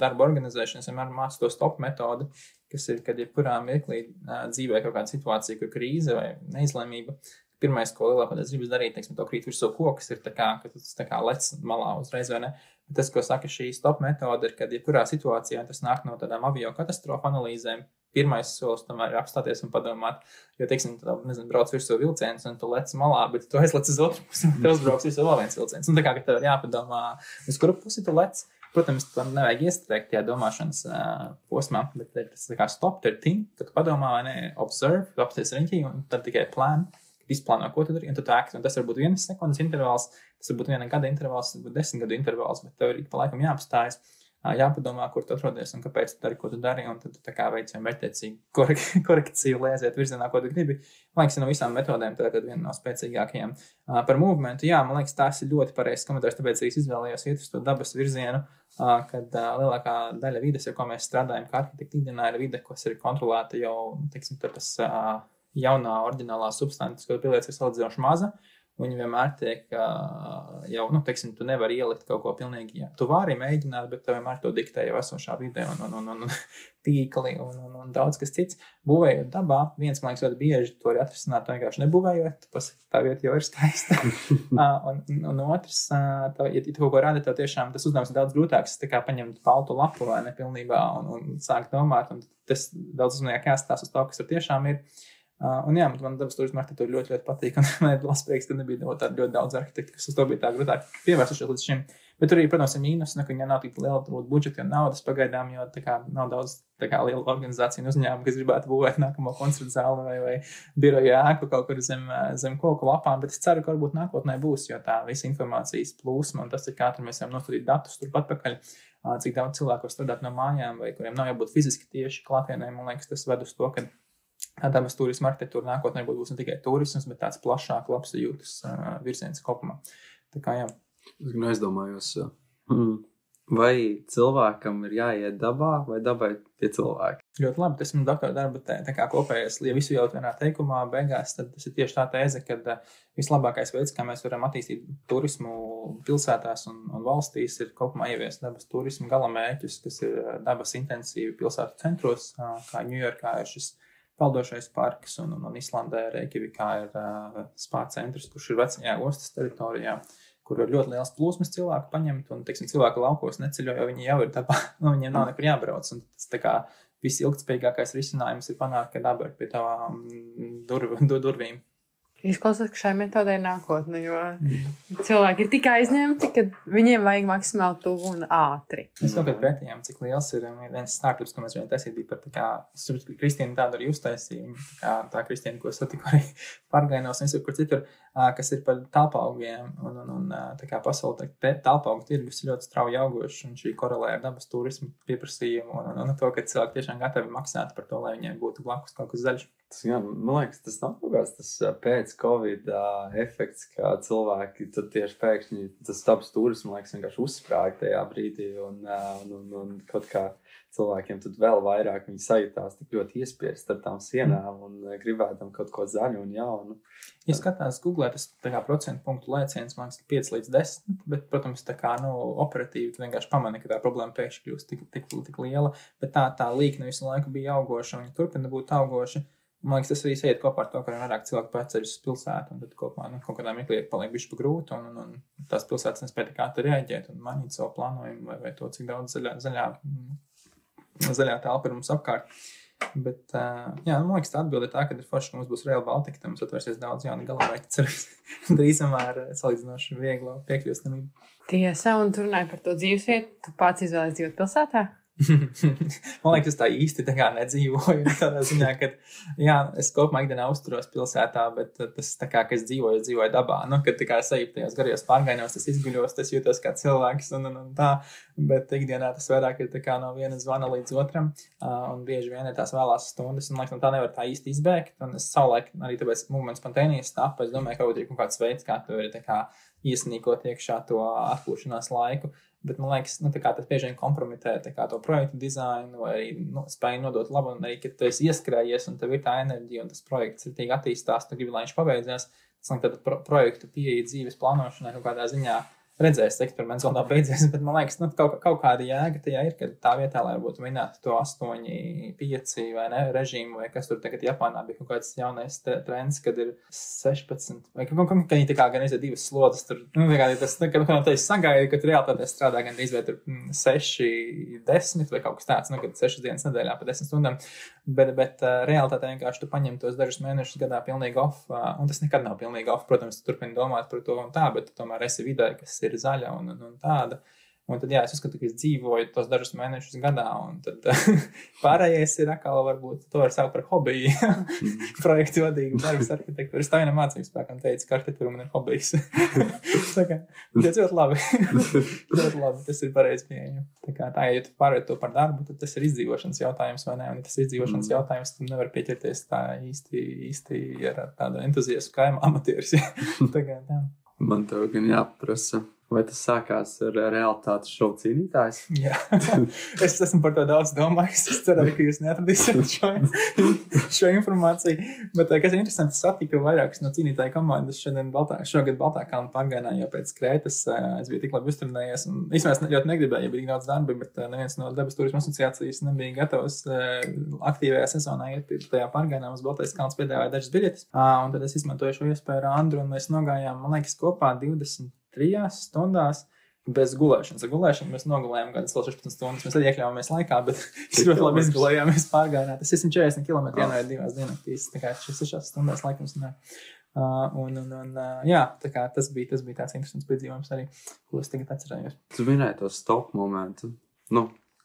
darbu organizēšanu, es vienmēr mācu to stop metodi, kas ir, kad jebkurā mirklī dzīvē kaut kāda situācija, kur krīze vai neizlēmība. Pirmais, ko lielākoties gribas darīt, teiksim, to krīt virsū kokas, ir tā kā, ka tas tā kā lec malā uzreiz, vai ne? Bet tas, ko saka šī stop metode, ir, kad jebkurā situācijā tas nāk no tādām avio katastrofu analīzēm. Pirmais solis tomēr ir apstāties un padomāt, jo, teiksim, brauc virsū vilciens un tu lec malā, bet tu aizlec uz otru pusi un tev uzbrauks virsū vēl viens vilciens. Un tā kā, ka tev ir jāpadomā, uz kuru pusi tu lec. Protams, tam nevajag iestrēgt tajā domāšanas posmā, bet tas tā kā stop, ir think, kad tu padomā, vai ne, observe, tu apsties riņķī un tad tikai plan. Izplāno, ko tu dari, un tu tāki, un tas var būt 1 sekundes intervāls, tas var būt 1 gada intervāls, tas var būt 10 gadu intervāls, bet tev ir pa laikam jāapstājas, jāpadomā, kur tu atrodies un kāpēc tu dari, ko tu dari, un tad tu tā kā veic mērķtiecīgu korekciju, lai aiziet virzienā, ko tu gribi. Man liekas, no visām metodēm tā ir viena no spēcīgākajām. Par movementu, jā, man liekas, tās ir ļoti pareizs komentārs, tāpēc es izvēlējos iet uz to dabas virzienu, kad lielākā daļa vides, jo ko mēs strādājam, kā arhitekti ikdienā ir vide, kas ir kontrolēta jau, teiksim, tas jaunā oriģinālā substance, ko pieliec ir salīdzinoši maza, viņi vienmēr tiek jau, teiksim, tu nevari ielikt kaut ko pilnīgi, jā. Tu vari mēģināt, bet tev vienmēr to diktē jau esošā vide un tīkli un daudz kas cits. Būvējot dabā, viens, man liekas, ļoti bieži to arī atrisināt vienkārši nebūvējot, tā vieta jau ir skaista. un otrs, ja tu kaut ko rādi, tev tiešām tas uzdevums ir daudz grūtāks, tā kā paņemt baltu lapu vai nepilnībā un sākt domāt, un tas daudz uzmanīgi jāstās uz to, kas tur tiešām ir. Un jā, man dabas turisma arhitektūra ļoti patīk, un man ir labs, ka nebija ļoti daudz arhitektu, kas uz to bija tā grūtāk pievērsušies līdz šim. Bet tur arī, protams, ir mīnus, ka viņam nav tik liela budžeta un naudas pagaidām, jo tā kā nav daudz tā kā liela organizācija un uzņēmuma, kas gribētu būvēt nākamo koncertu zāli vai biroju ēku kaut kur zem koku lapām, bet es ceru, ka varbūt nākotnē būs, jo tā visa informācijas plūsma un tas, kā tur mēs varam nostudīt datus turpat pakaļ, cik daudz cilvēku var strādāt no mājām vai kuriem nav jābūt fiziski tieši klātienē, man liekas, tas ved uz to, ka dabas turisma arhitektūra nākotnē būs ne tikai turisms, bet tāds plašāk labsajūtas virziens kopumā. Tā kā jā. Es domājos, vai cilvēkam ir jāiet dabā vai dabai pie cilvēka? Ļoti labi, tas ir doktora darba tā kā kopējais, ja visu jau vienā teikumā beigās, tad tas ir tieši tā tēze, kad vislabākais veids, kā mēs varam attīstīt turismu pilsētās un valstīs, ir kopumā ieviest dabas turismu galamērķus, kas ir dabas intensīvi pilsētu centros, kā Ņujorkā ir šis peldošais parks, un Islandē Reikjavikā ir spā centrs, kurš ir vecajā ostas teritorijā, kur ir ļoti liels plūsmas cilvēku paņemt, un, teiksim, cilvēku laukos neceļo, jo viņi jau ir dabā, viņiem nav nekur jābrauc, un tas tā kā visilgtspējīgākais risinājums ir panākt, ka daba ir pie tavām durvīm. Izklausās, ka šai metodē ir nākotne, jo cilvēki ir tik aizņemti, ka viņiem vajag maksimāli tuvu un ātri. Mēs kaut kad pētījām, cik liels ir viens startups, ko mēs vienā taisīt bija par tā kā, Kristīna tādu arī uztaisīja, tā Kristīna, ko satiku arī Pārgainos, visur, kur citur, kas ir par talpaugiem, un tā kā pasauli talpaugu tirgus ir ļoti strauji augoši, un šī korelē ar dabas turismu pieprasījumu, un to, ka cilvēki tiešām gatavi maksāt par to, lai viņiem būtu blakus kaut kas zaļš. Man liekas, tas nav kaut kāds tas pēc Covid efekts, kā cilvēki tad tieši pēkšņi tas dabas turismu, man liekas, vienkārši uzsprāga tajā brīdī un kaut kā cilvēkiem tad vēl vairāk viņi sajūtās tik ļoti iespiest ar tām sienām un gribētam kaut ko zaļu un jaunu. Ja skatās Google, tas tā kā procentu punktu lēciens, man liekas, 5 līdz 10, bet, protams, tā kā, operatīvi tu vienkārši pamani, ka tā problēma pēkšņi kļūst tik liela, bet tā līkne visu laiku bija augoša, viņa turpina būt augoša. Man liekas, tas arī iet kopā ar to, ka vairāk cilvēku pārceļas uz pilsētu, un tad kopā kaut kādā mirklī paliek bišķi pa grūti, un tās pilsētas nespēja tik ātri reaģēt un mainīt savu plānojumu vai to, cik daudz zaļā telpa ir mums apkārt. Bet, man liekas, tā atbilde ir tā, ka ir forši, ka mums būs Rail Baltica, tad mums atvērsies daudz jauni galamērķi, ceras drīzumā ar salīdzinoši vieglu piekļūstamību. Tiesa, un tu runāji par to dzīvesvietu, tu pats izvēlies dzīvot pilsētā? Man liekas, es tā īsti tā kā nedzīvoju. Tādā ziņā, ka es kopumā ikdienā uzturos pilsētā, bet tas tā kā, ka es dzīvoju dabā. Kad tā kā sajūtu tajos garajos pārgājienos, tas izguļos, tas jūtos kā cilvēks un tā. Bet ikdienā tas vairāk ir tā kā no viena zvana līdz otram. Un bieži vien ir tās vēlās stundas. Un liekas, tā nevar tā īsti izbēgt. Un es savulaik arī tāpēc movement spontaneous tapu. Es domāju, ka kaut kāds veids, kā tu vari tā kā iesnīkot iekšā to atpūšanās laiku. Bet man liekas, tas bieži vien kompromitē to projektu dizainu vai spēju nodot labu. Un arī, kad tu esi ieskrējies un tev ir tā enerģija un tas projekts ir tik attīstās, tu gribi, lai viņš pabeidzās. Tas liekas, tad projektu pieeja dzīves plānošanai kaut kādā ziņā redzēs, eksperiments vēl nav beidzies, bet man liekas, kaut kāda jēga tajā ir, ka tā vietā, lai būtu minēta to 8-5 vai ne, režīmu, vai kas tur tagad Japānā bija kaut kāds jaunais trends, kad ir 16, vai ka viņi tā kā gan iziet 2 slodzes, tur, tas, kad teiks sagaida, ka tur realitātē strādā gan izvērt tur 6-10 vai kaut kas tāds, kad 6 dienas nedēļā pa 10 stundām, bet realitātē vienkārši tu paņem tos dažus mēnešus gadā pilnīgi off, un tas nekad nav pilnīgi off, protams, tu turpini domāt par to un tā, bet tu tomēr esi vidē, kas ir zaļa un tāda. Un tad, es uzskatu, ka es dzīvoju tos dažus mēnešus gadā, un tad pārējais ir atkal varbūt to var saukt par hobiju. Projektu vadīgu, darbas arhitektūru. Es tā vienam mācības spēkam teicu, ka arhitektūra man ir hobijs. Tā kā, tas ļoti labi. Ļoti labi, tas ir pareizi pieejami. Tā, ja tu pārēj to par darbu, tad tas ir izdzīvošanas jautājums, vai ne? Un ja tas ir izdzīvošanas jautājums, tad nevar pieķerties tā īsti ar tādu entuziasmu kā amatieris. Tā kā tā. Man tev gan jāprasa, vai tas sākās ar realitātes šovu cīnītājs? Jā, es esmu par to daudz domājis. Es ceru, ka jūs neatradīsiet šo informāciju. Bet, kas ir interesanti, satiku vairākas no cīnītāju komandas šogad Baltākalnu pārgājienā, jo pēc Krētas es biju tik labi uzturnējies. Īstenībā es ļoti negribēju, ja bija daudz darba, bet neviens no dabas turisma asociācijas nebija gatavs aktīvajā sezonā iet tajā pārgājienā. Mums Baltais kalns piedāvāja dažas biļetes. Un tad es izmantoju šo iespēju ar Andru, un mēs nogājām, man liekas, kopā 23 stundās bez gulēšanas. Ar gulēšanu mēs nogulējām gan 16 stundas. Mēs arī iekļāvāmies laikā, bet mēs ļoti labi izgulējāmies pārgājienā. Tas ir 140 km vienā vai 2 diennaktīs. Tā kā šis 6 stundās laikams nē. Tā kā tas bija tāds interesants piedzīvojums arī, ko es tagad atcerējos. Tu minēji to stop momentu,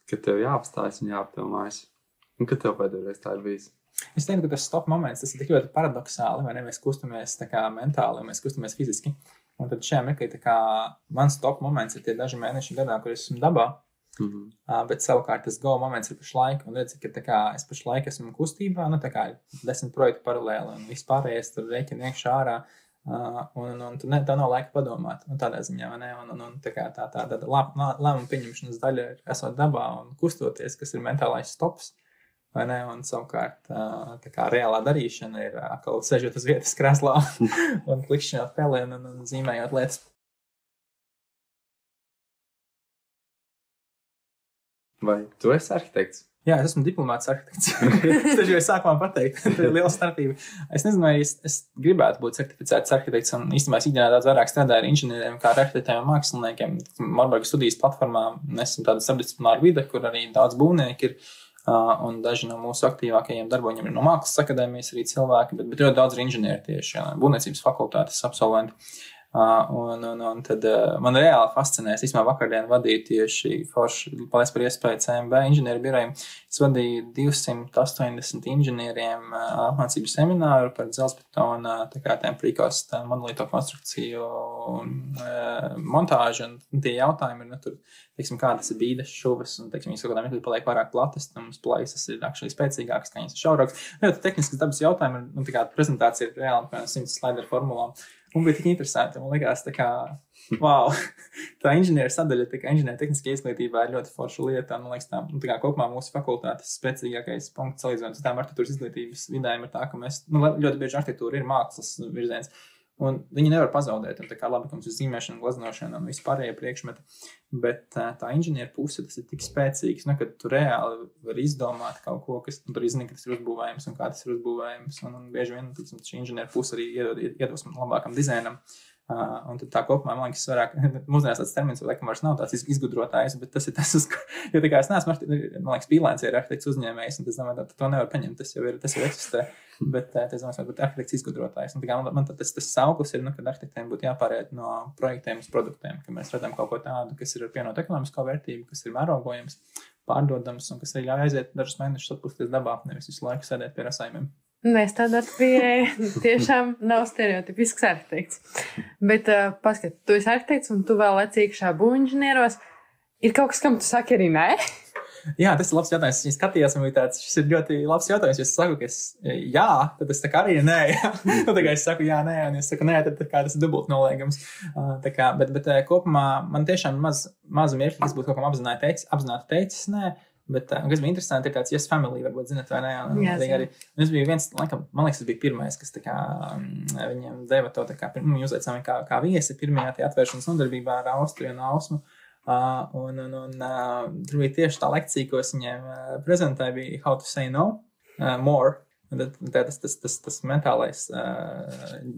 kad tev jāapstājas un jāapdomājas. Un kad tev pēdējais tā ir bijis? Es teiktu, ka tas stop moments, tas ir tik ļoti paradoxāli, vai ne? Mēs kustamies tā kā mentāli, mēs kustamies fiziski. Un tad šajā mirklī tā kā mans stop moments ir tie daži mēneši gadā, kur es esmu dabā, bet savukārt tas go moments ir pašlaik. Un redzi, ka tā kā es pašlaik esmu kustībā, tā kā 10 projektu paralēli un vispārējais tur rēķina iekšā ārā. Un tā nav laika padomāt, tādā ziņā, vai ne? Un tā kā tāda lēmuma pieņemšanas daļa ir esot dabā un kustoties, kas ir mentālais stops. Vai ne? Un savukārt tā kā reālā darīšana ir atkal sežot uz vietas krēslā un klikšķinot pelēm un zīmējot lietas. Vai tu esi arhitekts? Jā, es esmu diplomāts arhitekts. Es taču jau sākumā pateikt, tā ir liela starpība. Es nezinu, vai es gribētu būt certificēts arhitekts, un īstenībā es ikdienā daudz vairāk strādāju ar inženieriem, kā ar arhitektiem un māksliniekiem. Marburgas studijas platformā mēs esam tāda starpdisciplināra vide, kur arī daudz būvnieki ir, un daži no mūsu aktīvākajiem darboņiem ir no mākslas akadēmijas arī cilvēki, bet ļoti daudz ir inženieri tieši, būvniecības fakultātes absolventi. Un tad man reāli fascinēs. Īsumā vakardien vadīju tieši forši, paldies par iespēju CMB inženieru birojiem. Es vadīju 280 inženieriem apmācību semināru par dzelzbetona, tā kā tiem prīkos monolīto konstrukciju montāžu. Un tie jautājumi ir, tur, teiksim, kādas ir bīdes, šuves, un, teiksim, viņas kaut kādā mirklī paliek pārāk platas, tam plaisas ir actually spēcīgākas, kā viņas ir šaurākas. Ļoti tehniskas dabas jautājumi, un tā kā prezentācija ir reāli 100 slaideru formulām. Un bija tik interesanti, man likās, tā kā, wow, tā inženieru sadaļa, tā kā inženieru tehniskā izglītībā ir ļoti forša lieta, un, man liekas, tā kā kopumā mūsu fakultātes spēcīgākais punkts salīdzinot ar tām arhitektūras izglītības vidēm ir tā, ka mēs, ļoti bieži arhitektūra ir mākslas virziens, un viņi nevar pazaudēt, un tā kā labi, ka mums ir zīmēšana, glaznošana un vispārējie priekšmeti, bet tā inženieru puse, tas ir tik spēcīgs, kad tu reāli vari izdomāt kaut ko, kas tur izzini, ka tas ir uzbūvējums un kā tas ir uzbūvējums, un bieži vien, tiksim, šī inženieru puse arī iedvesmo labākam dizainam. Un tad tā kopumā, man liekas, vairāk, mūsdienās tāds termins, laikam vairs nav tāds izgudrotājs, bet tas ir tas, jo tā kā es neesmu, man liekas, Pīlēns ir arhitekts uzņēmējs, un es domāju, to nevar paņemt, tas jau eksistē, bet es domāju, būt arhitekts izgudrotājs. Un tā kā man tas sauklis ir, kad arhitektiem būtu jāpāriet no projektiem uz produktiem, ka mēs redzam kaut ko tādu, kas ir ar pienotu ekonomisko vērtību, kas ir mērogojams, pārdodams, un kas arī ļauj aiziet dažus mēnešus atpūsties dabā, nevis visu laiku sēdēt pie rasājumiem. Mēs tādā pieeja tiešām nav stereotipisks arhitekts. Bet paskat, tu esi arhitekts un tu vēl lec iekšā būvinženieros. Ir kaut kas, kam tu saki arī nē? Jā, tas ir labs jautājums. Es skatījos, man bija tāds, šis ir ļoti labs jautājums. Ja es saku, ka jā, tad es tā kā arī nē. Tā kā es saku jā, nē, un es saku nē, tad tas ir dubult noliegums. Bet kopumā man tiešām mazu mirkli, kas būtu kaut kam apzināti teicis nē. Bet, kas bija interesanti, ir tāds Yes Family, varbūt zinat vai ne. Arī, es biju viens, laikam, man liekas, tas bija pirmais, kas tā kā viņiem deva to tā kā, viņi uzveicām kā viesi pirmajā tie atvēršanas nodarbībā ar Austriju un Ausmu. Tur bija tieši tā lekcija, ko es viņiem prezentēju, bija How to say no, more. Tas mentālais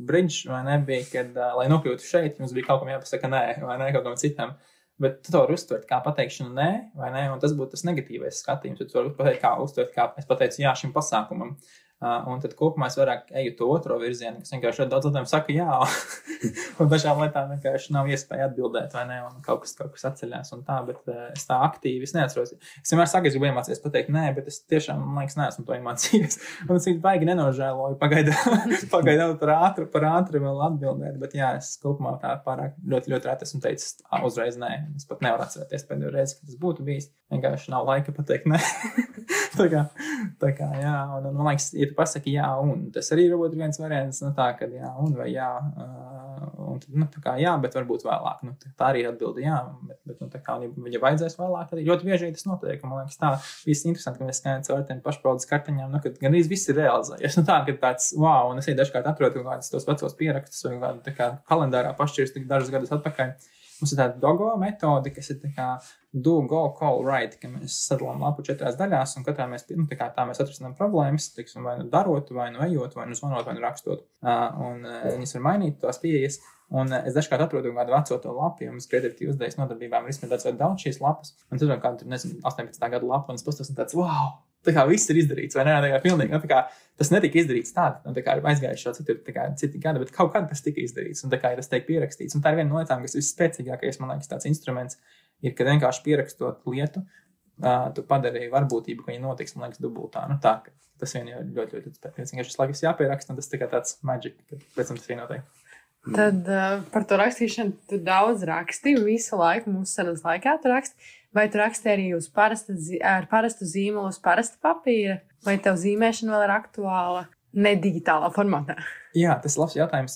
bridge, vai ne, bija, kad, lai nokļūtu šeit, jums bija kaut kam jāpasaka nē, vai ne, kaut kam citam. Bet tu to vari uztvert kā pateikšanu nē, vai ne, un tas būtu tas negatīvais skatījums. Tu vari pateikt, kā uztvert, kā es pateicu jā šim pasākumam. Un tad kopumā es vairāk eju to otro virzienu, kas vienkārši daudz lietām saka jā, un dažām lietām vienkārši nav iespēja atbildēt, vai ne, un kaut kas atceļās un tā, bet es tā aktīvi, es neatceros. Es vienmēr saku, es gribu iemācīties pateikt nē, bet es tiešām, man liekas, neesmu to iemācījies. Un es baigi nenožēloju, pagaidām par ātri vēl atbildēt, bet jā, es kopumā tā pārāk ļoti, ļoti reti esmu teicis uzreiz nē. Es pat nevaru atcerēties pēdējo reizi, kad tas būtu bijis. Vienkārši nav laika pateikt nē. tā kā, jā, un man liekas, ja tu pasaki jā, un tas arī ir viens variants, tā, kad jā, un vai jā, un tā kā jā, bet varbūt vēlāk, tā arī atbildi jā, bet tā kā, ja vajadzēs vēlāk, arī ļoti bieži tas notiek, un man liekas, tā, viss interesanti, ka mēs skaidām caur tiem pašpaudas kartiņām, kad gan viss ir realizējies, tā, kad tāds, wow, un es dažkārt atrodu kādus tos vecos pierakstus, vai kādu tā kā kalendārā pašķirs tik dažus gadus atpakaļ. Mums ir tāda dogo metode, kas ir tā kā do, go, call, write, ka mēs sadalām lapu 4 daļās, un katrā mēs, tā mēs atrisinām problēmas, teiksim, vai nu darot, vai nu ejot, vai nu zvanot, vai nu rakstot. Un viņas var mainīt tās pieejas, un es dažkārt atrodu kādu veco to lapu, jo mums kreatīvi uzdejas nodarbībām ir izsmēdāts vai daudz šīs lapas, un tad kādu, nezinu, 18. gadu lapu, un es pastos un tāds, wow! Tā kā viss ir izdarīts, vai ne? Tā kā pilnīgi, tā kā tas netika izdarīts tādi, tā kā ir aizgājuši citi gadi, bet kaut kad tas tika izdarīts, un tā kā ir tas tiek pierakstīts. Un tā ir viena no lietām, kas visspēcīgākais, man liekas, tāds instruments ir, kad vienkārši pierakstot lietu, tu padarīji varbūtību, ka viņa notiks, man liekas, dubultā. Tā, tas vien jau ļoti, ļoti spēcīgs. Vienkārši laikas jāpieraksta, un tas tikai tāds magic, kad pēc tam tas arī notiek. Tad par to rakstīšanu tu daudz raksti, visu laiku mūsu sarunas laikā tu raksti. Vai tu raksti arī ar parastu zīmolu uz parasta papīra, vai tev zīmēšana vēl ir aktuāla ne digitālā formātā? Jā, tas ir labs jautājums.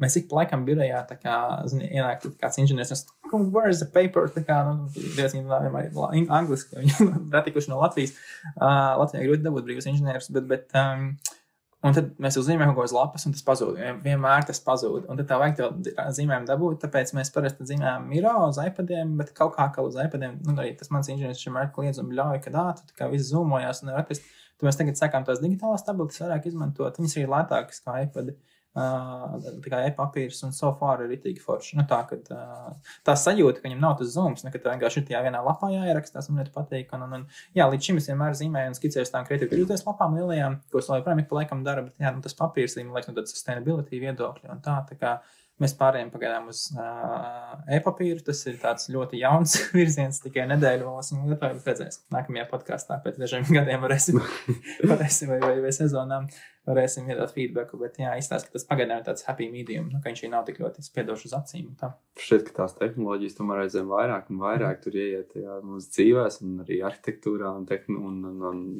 Mēs ik pa laikam birojā tā kā, ienāk kāds inženieris, where is the paper? Tā kā, diezgan angliski, viņi datikuši no Latvijas. Latvijā grūti dabūt brīvus inženierus, bet Un tad mēs uzzīmējam kaut ko uz lapas, un tas pazūd. Vienmēr tas pazūd. Un tad tā vajag to zīmējumu dabūt. Tāpēc mēs parasti zīmējam Miro uz iPadiem, bet kaut kā uz iPadiem, arī tas mans inženieris vienmēr kliedz un bļauj, ka tu tā kā viss zoomojās un nevar atrast. Tad mēs tagad sakām tās digitālās tabletes vairāk izmantot. Viņas arī lētākas kā iPadi. Tikai e-papīrs un so far ir ritīgi forši. Nu, tā sajūta, ka viņam nav tas zooms, ka tev vienkārši ir tajā vienā lapā jāierakstās, man ļoti patīk. Jā, līdz šim es vienmēr zīmēju un skicēju tām kreatīvi izjūties lapām lielajām, ko es joprojām ik pa laikam dara, bet jā, tas papīrs, man liekas, no tāda sustainability viedokļa un tā kā mēs pārējām pagaidām uz e-papīru. Tas ir tāds ļoti jauns virziens, tikai nedēļu vēl esmu gatavs redzēs. Nākamajā podkāstā pēc dažiem gadiem varēsim vai sezonām varēsim iedot feedbacku, bet jā, izstāst, ka tas pagaidām ir tāds happy medium, ka viņš nav tik ļoti spiedošs uz acīm. Šķiet, ka tās tehnoloģijas tomēr aizvien vairāk un vairāk tur ieiet mūsu dzīvēs un arī arhitektūrā un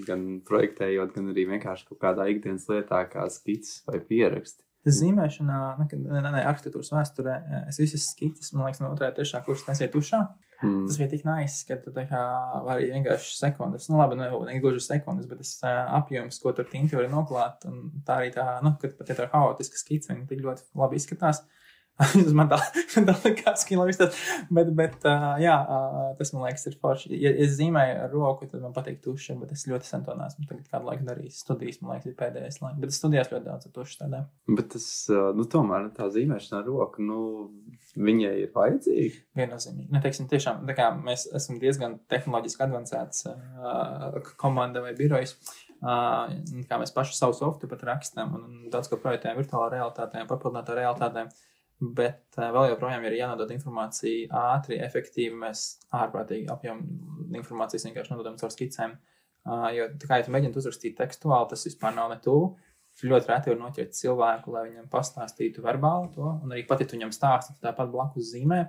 gan projektējot, gan arī vienkārši kaut kādā ikdienas lietā kā skices vai pieraksti. Tas zīmēšanā, arhitektūras vēsturē, es visas skices, man liekas, no 2. 3. kursa taisīju tušā. Tas bija tik nice, ka tu tā kā vari vienkārši sekundes, labi, ne gluži sekundes, bet tas apjoms, ko tur tinti var noklāt, un tā arī tā, kad pat ir haotiska skice, viņi tik ļoti labi izskatās. Man tā likās, ka labi izskatās, bet jā, tas man liekas ir forši. Ja es zīmēju ar roku, tad man patīk tuša, bet es ļoti sen to neesmu tagad kādu laiku darījis. Studijas, man liekas, ir pēdējais laiks, bet es studijās ļoti daudz ar tušu strādāju. Bet tas, tomēr tā zīmēšana ar roku, viņai ir vajadzīga? Viennozīmīgi. Teiksim, tiešām, tā kā mēs esam diezgan tehnoloģiski advancēts komanda vai birojas, kā mēs paši savu softu pat rakstām un daudz ko projektējam virtuālā realitātē, papildinātā realitātē. Bet vēl joprojām ir jānodod informācija ātri, efektīvi. Mēs ārprātīgi apjomu informācijas vienkārši nododam caur skicēm. Jo, ja tu mēģini uzrakstīt tekstuāli, tas vispār nav ne tuvu. Ļoti reti var noķert cilvēku, lai viņam pastāstītu verbāli to. Un arī pat, ja tu viņam stāsti, tāpat blakus zīmē.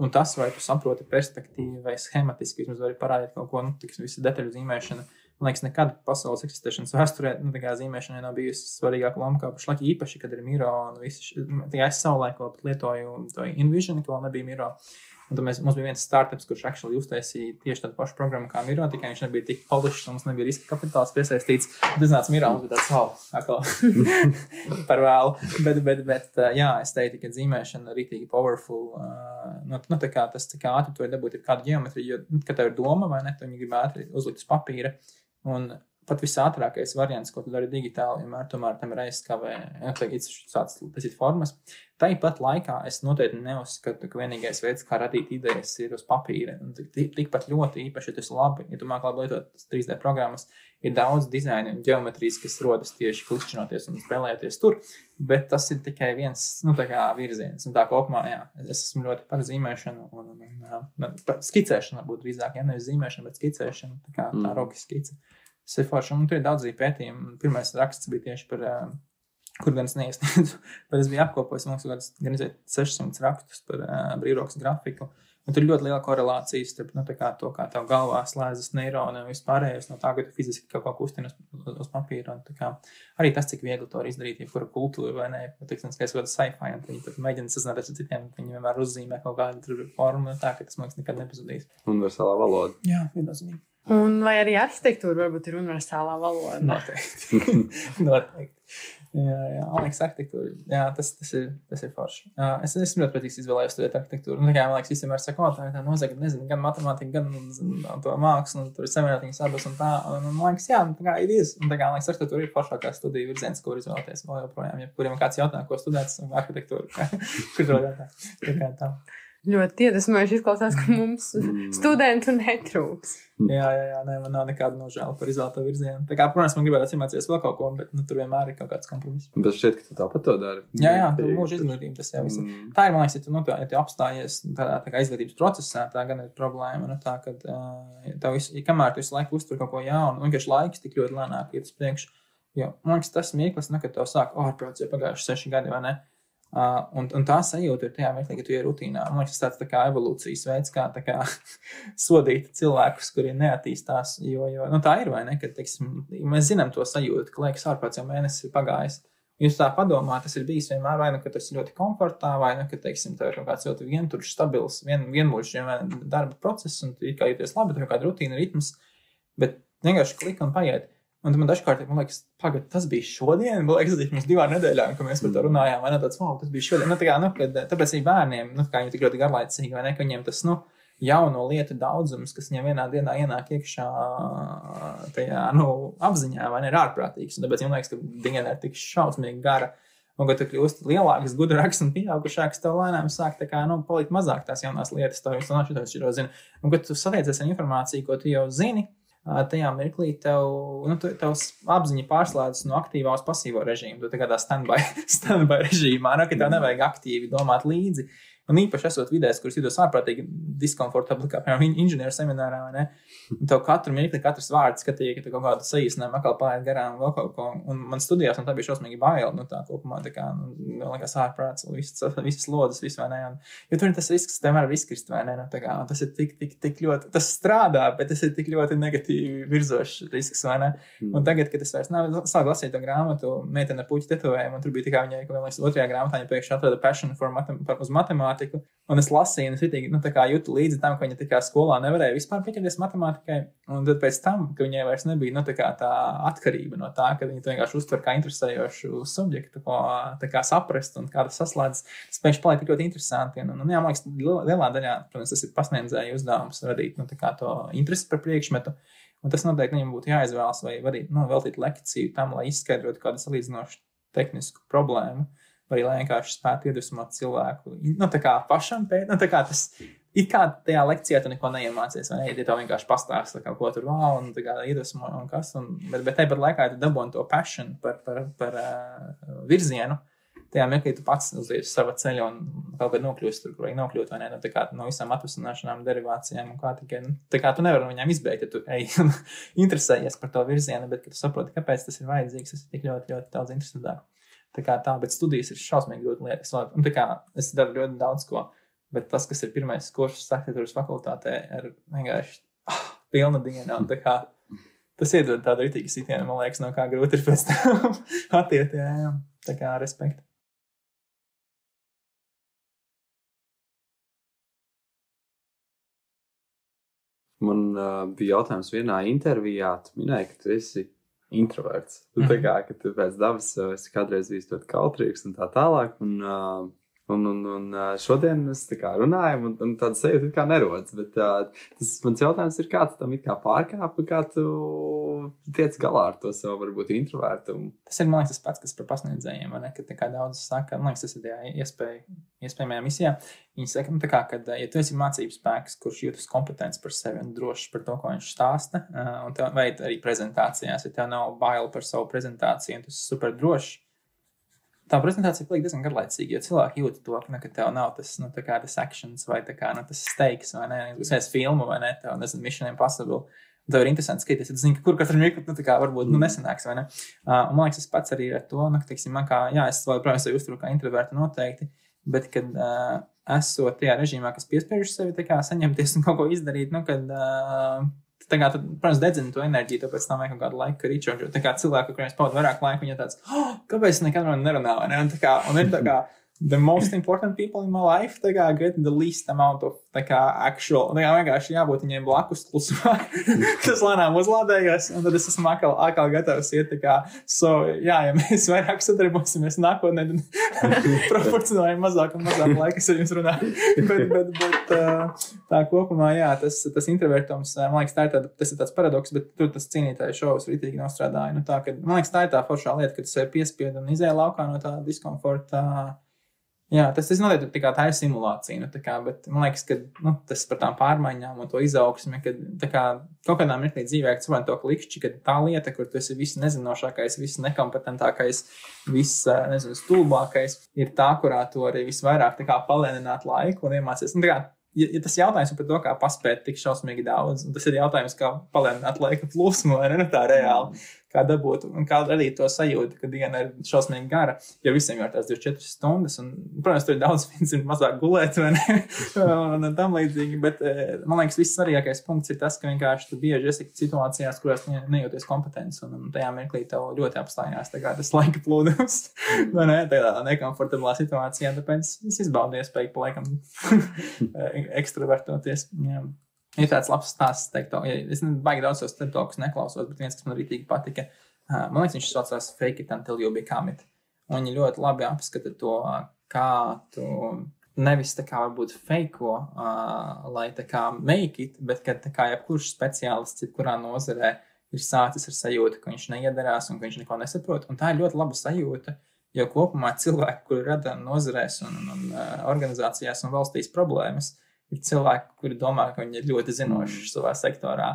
Un tas, vai tu saproti perspektīvi vai schematiski, vismaz vari parādīt kaut ko, visa detaļu zīmēšana. Man liekas, nekad pasaules eksistēšanas vēsturē zīmēšanai nav bijusi svarīgāka loma, kā pašlaik īpaši, kad ir Miro un visi. Es savulaik vēl lietoju to InVision, ka vēl nebija Miro. Un tad mums bija viens startups, kurš actually uztaisīja tieši tādu pašu programmu kā Miro, tikai viņš nebija tik polished, mums nebija riska kapitāls piesaistīts. Tad iznāca Miro, mums bija tāds par vēlu. Bet jā, es teiktu, ka zīmēšana ir rītīgi powerful. Tā kā tas cik ātri to ir dabūt ir kādu ģeometriju, jo, kad tev ir doma vai ne, tu viņi grib ātri uzlikt uz papīra. Un pat visātrākais variants, ko tu dari digitāli, vienmēr tomēr tam ir aizskavē, tas ir formas. Tāpat laikā es noteikti neuzskatu, ka vienīgais veids, kā radīt idejas, ir uz papīra. Tikpat ļoti īpaši, ja tas ir labi, ja tu māki labi lietot 3D programmas, ir daudz dizaina un ģeometrijas, kas rodas tieši klikšķinoties un spēlējoties tur, bet tas ir tikai viens, virziens. Un tā kopumā, jā, es esmu ļoti par zīmēšanu un skicēšanu, varbūt drīzāk, ja nevis zīmēšanu, bet skicēšanu, tā roka skice. Tas ir forši, un tur ir daudz pētījumu. Pirmais raksts bija tieši par, kur gan es neiesniedzu, bet es biju apkopojis, man liekas, gan 600 rakstus par brīvrokas grafiku. Un tur ir ļoti liela korelācija starp to, kā tev galvā slēdzas neironi un vispārējais no tā, ka tu fiziski kaut ko kustini uz papīra. Arī tas, cik viegli to var izdarīt, jebkura kultūra vai ne, tiksim, ka es kādu sci-fi, un viņi tad mēģina sazināties ar citiem, viņi vienmēr uzzīmē kaut kādu formu, tā, ka tas, man liekas, nekad nepazudīs. Universālā valoda. Jā, viennozīmīgi. Un vai arī arhitektūra varbūt ir universālā valoda? Noteikti. Jā, liekas, arhitektūra. Jā, tas ir forši. Es ļoti patīk izvēlējos studēt arhitektūru. Man liekas, visiem var sakot, tā nozaga, nezinu, gan matemātika, gan to mākslu, un tur ir samērātiņas abas un tā. Un man liekas, jā, tā kā ir iz. Un tā kā, man liekas, arhitektūra ir foršākā studiju virziens, ko var izvēlēties vēl joprojām. Ja kuriem kāds jautā, ko studēt, arhitektūru. Kur to jautā? Tā kā tā. Ļoti iedvesmojoši izklausās, ka mums studentu netrūks. Jā, man nav nekāda nožēla par izvēlēto virzienu. Tā kā, protams, man gribētu iemācīties vēl kaut ko, bet tur vienmēr ir kaut kāds kompromiss. Bet šķiet, ka tu tāpat to dari. Jā, tu mūža izglītība, tas jau viss. Tā ir, man liekas, ja tu apstājies tādā kā izglītības procesā, tā gan ir problēma. Tā, kad kamēr tu visu laiku uztur kaut ko jaunu, un vienkārši laiks tik ļoti lēnāk iet uz priekšu. Jo, man liekas, tas mirklis, kad tev sāk ārprāts jau pagājuši 6 gadi, vai ne? Un tā sajūta ir tajā mirklī, ka tu ir rutīnā. Man liekas, tāds tā kā evolūcijas veids, kā sodīt cilvēkus, kuri neattīstās. Jo tā ir, vai ne? Kad, teiksim, mēs zinām to sajūtu, ka liekas ārpēc jau mēnesis ir pagājis. Jūs tā padomā, tas ir bijis vienmēr, vai ka tas ir ļoti komfortā, vai ka, teiksim, tev ir kaut kāds ļoti vienturšs, stabils, vienmūžs darba process, un tu kā jūties labi, tev ir kāda rutīna, ritms, bet vienkārši klika un paiet. Un man dažkārt, man liekas, pagad, tas bija šodien, man liekas, tas mums 2 nedēļām, kad mēs par to runājām, vai ne, tāds, wow, tas bija šodien. Tāpēc arī bērniem, kā viņi tik ļoti garlaicīgi, vai ne, ka viņiem tas, jauno lietu daudzums, kas viņiem vienā dienā ienāk iekšā tajā, apziņā, vai ne, ir ārprātīgs. Un tāpēc, man liekas, ka diena ir tik šausmīgi gara. Un, kad tu kļūsti lielāks, gudrāks un pieaugušāks, tev lēnām sāk palikt mazāk tās jaunās lietas, tev jau zina. Un, kad tu satiecies ar informāciju, ko tu jau zini, tajā mirklī tavs apziņa pārslēdzas no aktīvā uz pasīvo režīmu. Tu tā kā tā standby režīmā, ka tev nevajag aktīvi domāt līdzi. Un īpaši esot vidēs, kurus jūtos ārprātīgi diskomfortabli, kā piemēram inženieru seminārā, vai ne? Un tev katru mirkli, katrs vārds skatīja, ka tu kaut kādu saīsinājumu atkal pāriet garām vēl kaut ko. Un man studijās, un tā bija šausmīgi baila, tā kopumā, liekas ārprāts, visas lodas, viss, vai ne? Jo tur ir tas risks, tev var izkrist, vai ne? Tas ir tik ļoti, tas strādā, bet tas ir tik ļoti negatīvi virzošs risks, vai ne? Un tagad, kad es vairs sāku lasīt to grāmatu, meitene ar puķu tetovējumu, un tur bija tikai viņai, ka vēl otrajā grāmatā viņa pēkšņi atrada passion uz matemātiku. Un es lasīju, un es ritīgi, jūtu līdzi tam, ka viņa tā kā skolā nevarēja vispār pieķerties matemātikai. Un tad pēc tam, ka viņai vairs nebija, tā atkarība no tā, ka viņa to vienkārši uztver kā interesējošu subjektu, ko tā kā saprast un kā tas saslēdz. Tas pēkšņi paliek tik ļoti interesanti. Un jā, man liekas, lielā daļā, protams, tas ir pasniedzēju uzdevums radīt, to interesi par priekšmetu. Un tas noteikti viņam būtu jāizvēlas vai arī, veltīt lekciju tam, lai izskaidrotu kādu salīdzinošu tehnisku problēmu. Vai lai vienkārši spētu iedvesmot cilvēku. Tā kā pašam pēc, tā kā tas ir kā tajā lekcijā tu neko neiemācies, vai ne? Ja tev vienkārši pastāsta, ko tur vēl, un tā kā iedvesmo un kas, bet tāpat laikā tu dabūni to passion par virzienu, tajā mirklī tu pats uzliec sava ceļa un kaut kad nokļūst tur, kur vajag nokļūt, vai ne? Tā kā no visām atvasināšanām, derivācijām un kā tikai, tā kā tu nevari no viņām izbeigt, ja tu interesējies par to virzienu, bet kad tu saproti, kāpēc tas ir vajadzīgs, tas ir tik ļoti, ļoti daudz interesantāk. Bet studijas ir šausmīgi grūti lietas. Un es daru ļoti daudz ko, bet tas, kas ir pirmais kurs arhitektūras fakultātē, ir vienkārši pilna diena. Tas iedod tādu ritīgu sitienu, man liekas, no kā grūti ir pēc tam attiet. Jā. Tā kā respekt. Man bija jautājums vienā intervijā, tu minēji, ka tu esi introverts. Tā kā, ka tu pēc dabas esi kādreiz bijis ļoti kautrīgs un tā tālāk. Un šodien mēs tā kā runājam, un tāda sajūta kā nerodas. Bet tas mans jautājums ir, kā tu tam it kā pārkāpi, kā tu tiec galā ar to savu varbūt introvertumu? Tas ir, man liekas, tas pats, kas par pasniedzējiem, vai ne? Kad tā kā daudz saka, man liekas, tas ir tajā iespējamajā misijā. Viņi saka, kad, ja tu esi mācības spēks, kurš jūtas kompetents par sevi un drošs par to, ko viņš stāsta, vai arī prezentācijās, ja tev nav baila par savu prezentāciju un tu esi super drošs, tā prezentācija paliek diezgan garlaicīga, jo cilvēki jūt to, ka tev nav tas, tas actions vai tas steiks, vai ne, uzsēs filmu, vai ne, tev, Mission Impossible. Tev ir interesanti skatīties, ja tu zini, ka kur katru mirkli, varbūt, nesanāks, vai ne. Un man liekas, es pats arī ar to, teiksim, es joprojām sevi uzturu kā introvertu noteikti, bet, kad esot tajā režīmā, kas piespiež sevi, saņemties un kaut ko izdarīt, kad tu, protams, dedzini to enerģiju, tāpēc tam vajag kaut kādu laiku recharge. Tā kā cilvēku, kuriem es pavadu vairāk laika, viņa tāds, kāpēc es nekad nerunāju, vai ne? Un ir the most important people in my life, get the least amount of, actual, vienkārši jābūt viņiem blakus klusumā, kas lēnām uzlādējās, un tad es esmu atkal gatavs iet, ja mēs vairāk sadarbosimies nākotnē, tad proporcionāli mazāk un mazāk laika es ar jums runāju. Bet tā kopumā, jā, tas introvertums, man liekas, tas ir tāds paradoks, bet tur tas cīnītāju šovs ritīgi nostrādāja. Man liekas, tā ir tā foršā lieta, kad tu sevi piespied un izēja laukā no tā diskomforta. Jā, tas noteikti tā ir simulācija, bet man liekas, ka tas par tām pārmaiņām un to izaugsmi, kad kaut kādā mirklī dzīvē, kad saprot to klikšķi, ka tā lieta, kur tu esi viss nezinošākais, viss nekompetentākais, viss, stulbākais, ir tā, kurā tu arī visvairāk palēnināt laiku un iemācies. Ja tas jautājums par to, kā paspēt tik šausmīgi daudz, un tas ir jautājums, kā palēnināt laika plūsmu, vai ne tā reāli, kā dabūt un kā radīt to sajūtu, ka diena ir šausmīgi gara, jo visiem jau ir tās 24 stundas, un, protams, tur ir daudz viņas mazāk gulēt, vai ne, un tam līdzīgi, bet man liekas, viss svarīgākais punkts ir tas, ka vienkārši tu bieži esi situācijās, kurās nejūties kompetents, un tajā mirklī tev ļoti apstājās tas laika plūdums, vai ne, tādā nekomfortablā situācijā, tāpēc es izbaudu iespēju pa laikam ekstravertoties, jā. Ir tāds labs stāsts, es baigi daudz tos TED Talks neklausos, bet viens, kas man rītīgi patika, man liekas, viņš saucās Fake it until you become it. Un viņi ļoti labi apskata to, kā tu nevis tā kā varbūt feiko, lai tā kā make it, bet kad tā kā jebkurš speciālists, kurā nozarē ir sācis ar sajūtu, ka viņš neiedarās un ka viņš neko nesaprot. Un tā ir ļoti laba sajūta, jo kopumā cilvēki, kuri rada nozarēs un organizācijās un valstīs problēmas, ir cilvēki, kuri domā, ka viņi ir ļoti zinoši savā sektorā,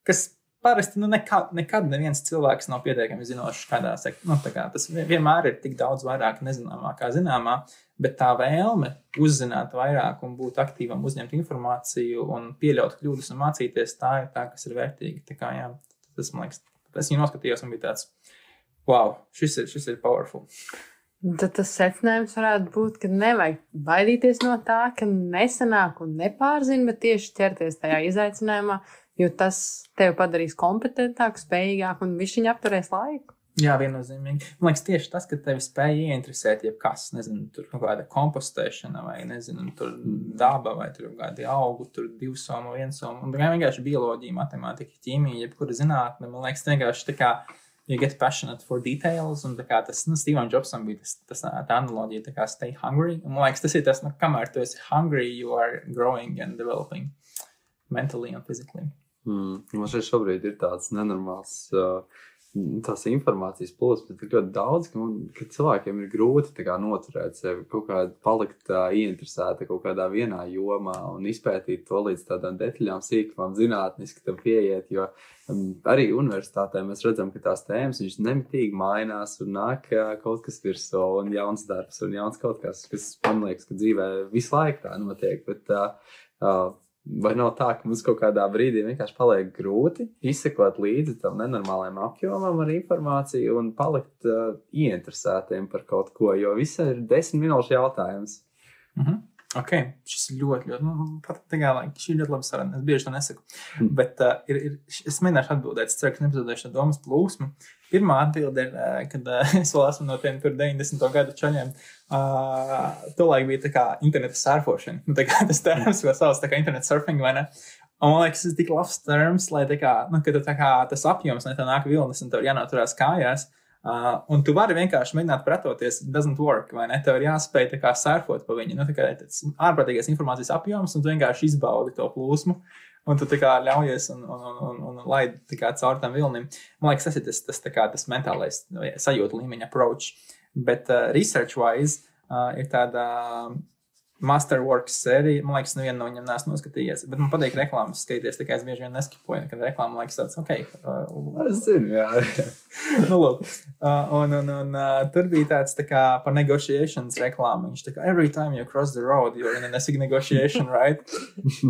kas parasti nekad neviens cilvēks nav pietiekami zinošs kādā sektorā. Tas vienmēr ir tik daudz vairāk nezināmā kā zināmā, bet tā vēlme uzzināt vairāk un būt aktīvam, uzņemt informāciju un pieļaut kļūdas un mācīties, tā ir tā, kas ir vērtīga. Tā kā, jā, tas, man liekas, es viņu noskatījos un bija tāds, wow, šis ir powerful. Tad tas secinājums varētu būt, ka nevajag baidīties no tā, ka nesanāk un nepārzina, bet tieši ķerties tajā izaicinājumā, jo tas tevi padarīs kompetentāku, spējīgāku un višķiņ apturēs laiku. Jā, viennozīmīgi. Man liekas, tieši tas, ka tevi spēj ieinteresēt jebkas, nezinu, tur kaut kāda kompostēšana vai, nezinu, tur daba vai tur kaut kādi augu, tur 2 somu, 1 somu. Un vienkārši bioloģija, matemātika, ķīmija, jebkura zinātne, man liekas, vienkārši tā kā you get passionate for details, un tā kā tas, Stevam Jobsam bija tā analoģija, tā kā stay hungry. Un man liekas, tas ir tas, kamēr tu esi hungry, you are growing and developing mentally and physically. Man šobrīd ir tāds nenormāls tās informācijas plūsmas, bet ļoti daudz, ka cilvēkiem ir grūti noturēt sevi, kaut kā palikt ieinteresēti kaut kādā vienā jomā un izpētīt to līdz tādām detaļām, sīkumām, zinātniski tam pieiet, jo arī universitātē mēs redzam, ka tās tēmas viņš nemitīgi mainās un nāk kaut kas virsū un jauns darbs un jauns kaut kas man liekas, ka dzīvē visu laiku tā notiek, bet vai nav tā, ka mums kaut kādā brīdī vienkārši paliek grūti izsekot līdzi tam nenormālajam apjomam ar informāciju un palikt ieinteresētiem par kaut ko, jo viss ir 10 minūšu jautājums. Ok, šis ir ļoti, šī ir ļoti laba saruna. Es bieži to nesaku. Bet es mēģināšu atbildēt. Es ceru, ka nepazaudēšu domas plūsmu. Pirmā atbilde ir, kad es vēl esmu no tiem tur 90. gadu čaļiem. Tolaik bija tā kā interneta surfošana. Tā kā tas terms, ko sauc tā kā internet surfing, vai ne? Un man liekas, tas ir tik labs terms, lai tā kā, kad tā kā tas apjoms, ne tā nāk vilnis un tev jānoturās kājās. Un tu vari vienkārši mēģināt pretoties, it doesn't work, vai ne? Tev ir jāspēj tā kā surfot pa viņu. Tā kā tas ārprātīgais informācijas apjoms, un tu vienkārši izbaudi to plūsmu, un tu tā kā ļaujies un laid tā kā caur tam vilnim. Man liekas, tas ir tas mentālais sajūta līmeņa approach. Bet research-wise ir tāda Masterworks sērija, man liekas, nevienu no viņiem neesmu noskatījies, bet man patīk reklāmas skatīties, tā kā es bieži vien neskipoju, kad reklāma liekas tāds, Es zinu, jā. Lūk. Un tur bija tāds tā kā par negotiations reklāma. Viņš tā kā, every time you cross the road, you're in a negotiation, right?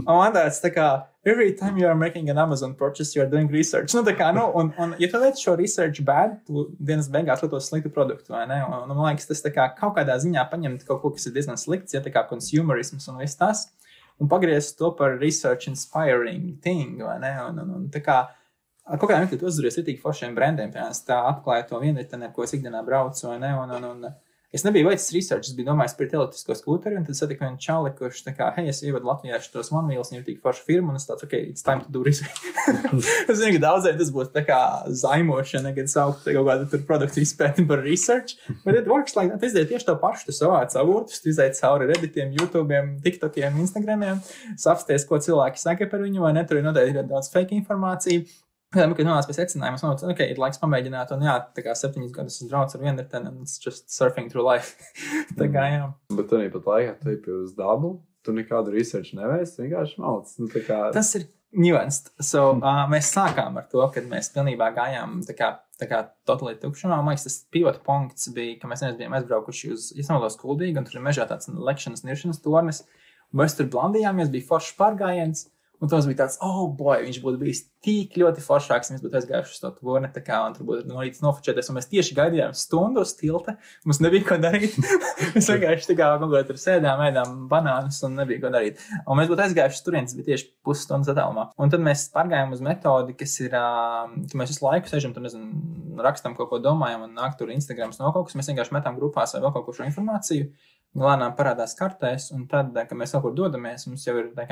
Un man tāds tā kā, every time you are making an Amazon purchase, you are doing research. Tā kā, un ja tu veic šo research bad, tu dienas beigās lietos sliktu produktu, vai ne? Un man liekas, tas tā kā kaut kādā ziņā paņemt kaut ko, kas ir diezgan slikts, ja tā kā consumerisms un viss tas, un pagriezt to par research inspiring thing, vai ne? Un tā kā, kaut kādā mirklī tu uzduries ritīgi foršiem brandiem, piemēram, tā atklāja to vienriteni, ar ko es ikdienā braucu, vai ne? Un es nebiju veicis research, es biju domājis par elektrisko skūteri, un tad satiku vienu čali, kurš tā kā, hei, es ievadu Latvijā šitos One Wheels, un ir tik forša firma, un es tāds, ok, it's time to do research. Es zinu, ka daudzēji tas būs tā kā zaimošana, kad saukt kaut kādu tur produktu izpēti par research, but it works like that. Tu izdēji tieši to pašu, tu savāc avūtus, tu izdēji cauri Redditiem, YouTube'iem, TikTokiem, Instagramiem, sapsties, ko cilvēki saka par viņu, vai ne, tur ir noteikti daudz fake informāciju. Kad nonāc pie secinājuma, es nonācu, ok, ir laiks pamēģināt, un jā, tā kā 7 gadus es braucu ar vienriteni, and it's just surfing through life. Tā kā, jā. Bet tu pat laikā tu ej uz dabu, tu nekādu research neveic, vienkārši mauc. Tas ir nuanced. So, mēs sākām ar to, kad mēs pilnībā gājām tā kā totally tukšumā. Man liekas, tas pivota punkts bija, ka mēs bijām aizbraukuši uz Iesmaldos Kuldīgu, un tur ir mežā tāds lekšanas, niršanas tornis. Mēs tur blandījāmies, bija foršs pārgājiens. Un tas bija tāds, oh, boy, viņš būtu bijis tik ļoti foršāks, ja mēs būtu aizgājuši uz to torni, tā kā, un tur būtu no rītas nofočēties, un mēs tieši gaidījām stundu uz tilta, mums nebija ko darīt. Mēs vienkārši tā kā kaut ko tur sēdām, ēdām banānus, un nebija ko darīt. Un mēs būtu aizgājuši uz turienes, bija tieši pusstundas attālumā. Un tad mēs pārgājām uz metodi, kas ir, ka mēs visu laiku sežam, tur, nezinu, rakstam kaut ko domājam, un nāk tur Instagrams nokaukus, mēs vienkārši metām grupās vai vēl kaut ko šo informāciju. lēnām parādās kartēs, un tad, kad mēs kaut kur dodamies, mums jau ir tā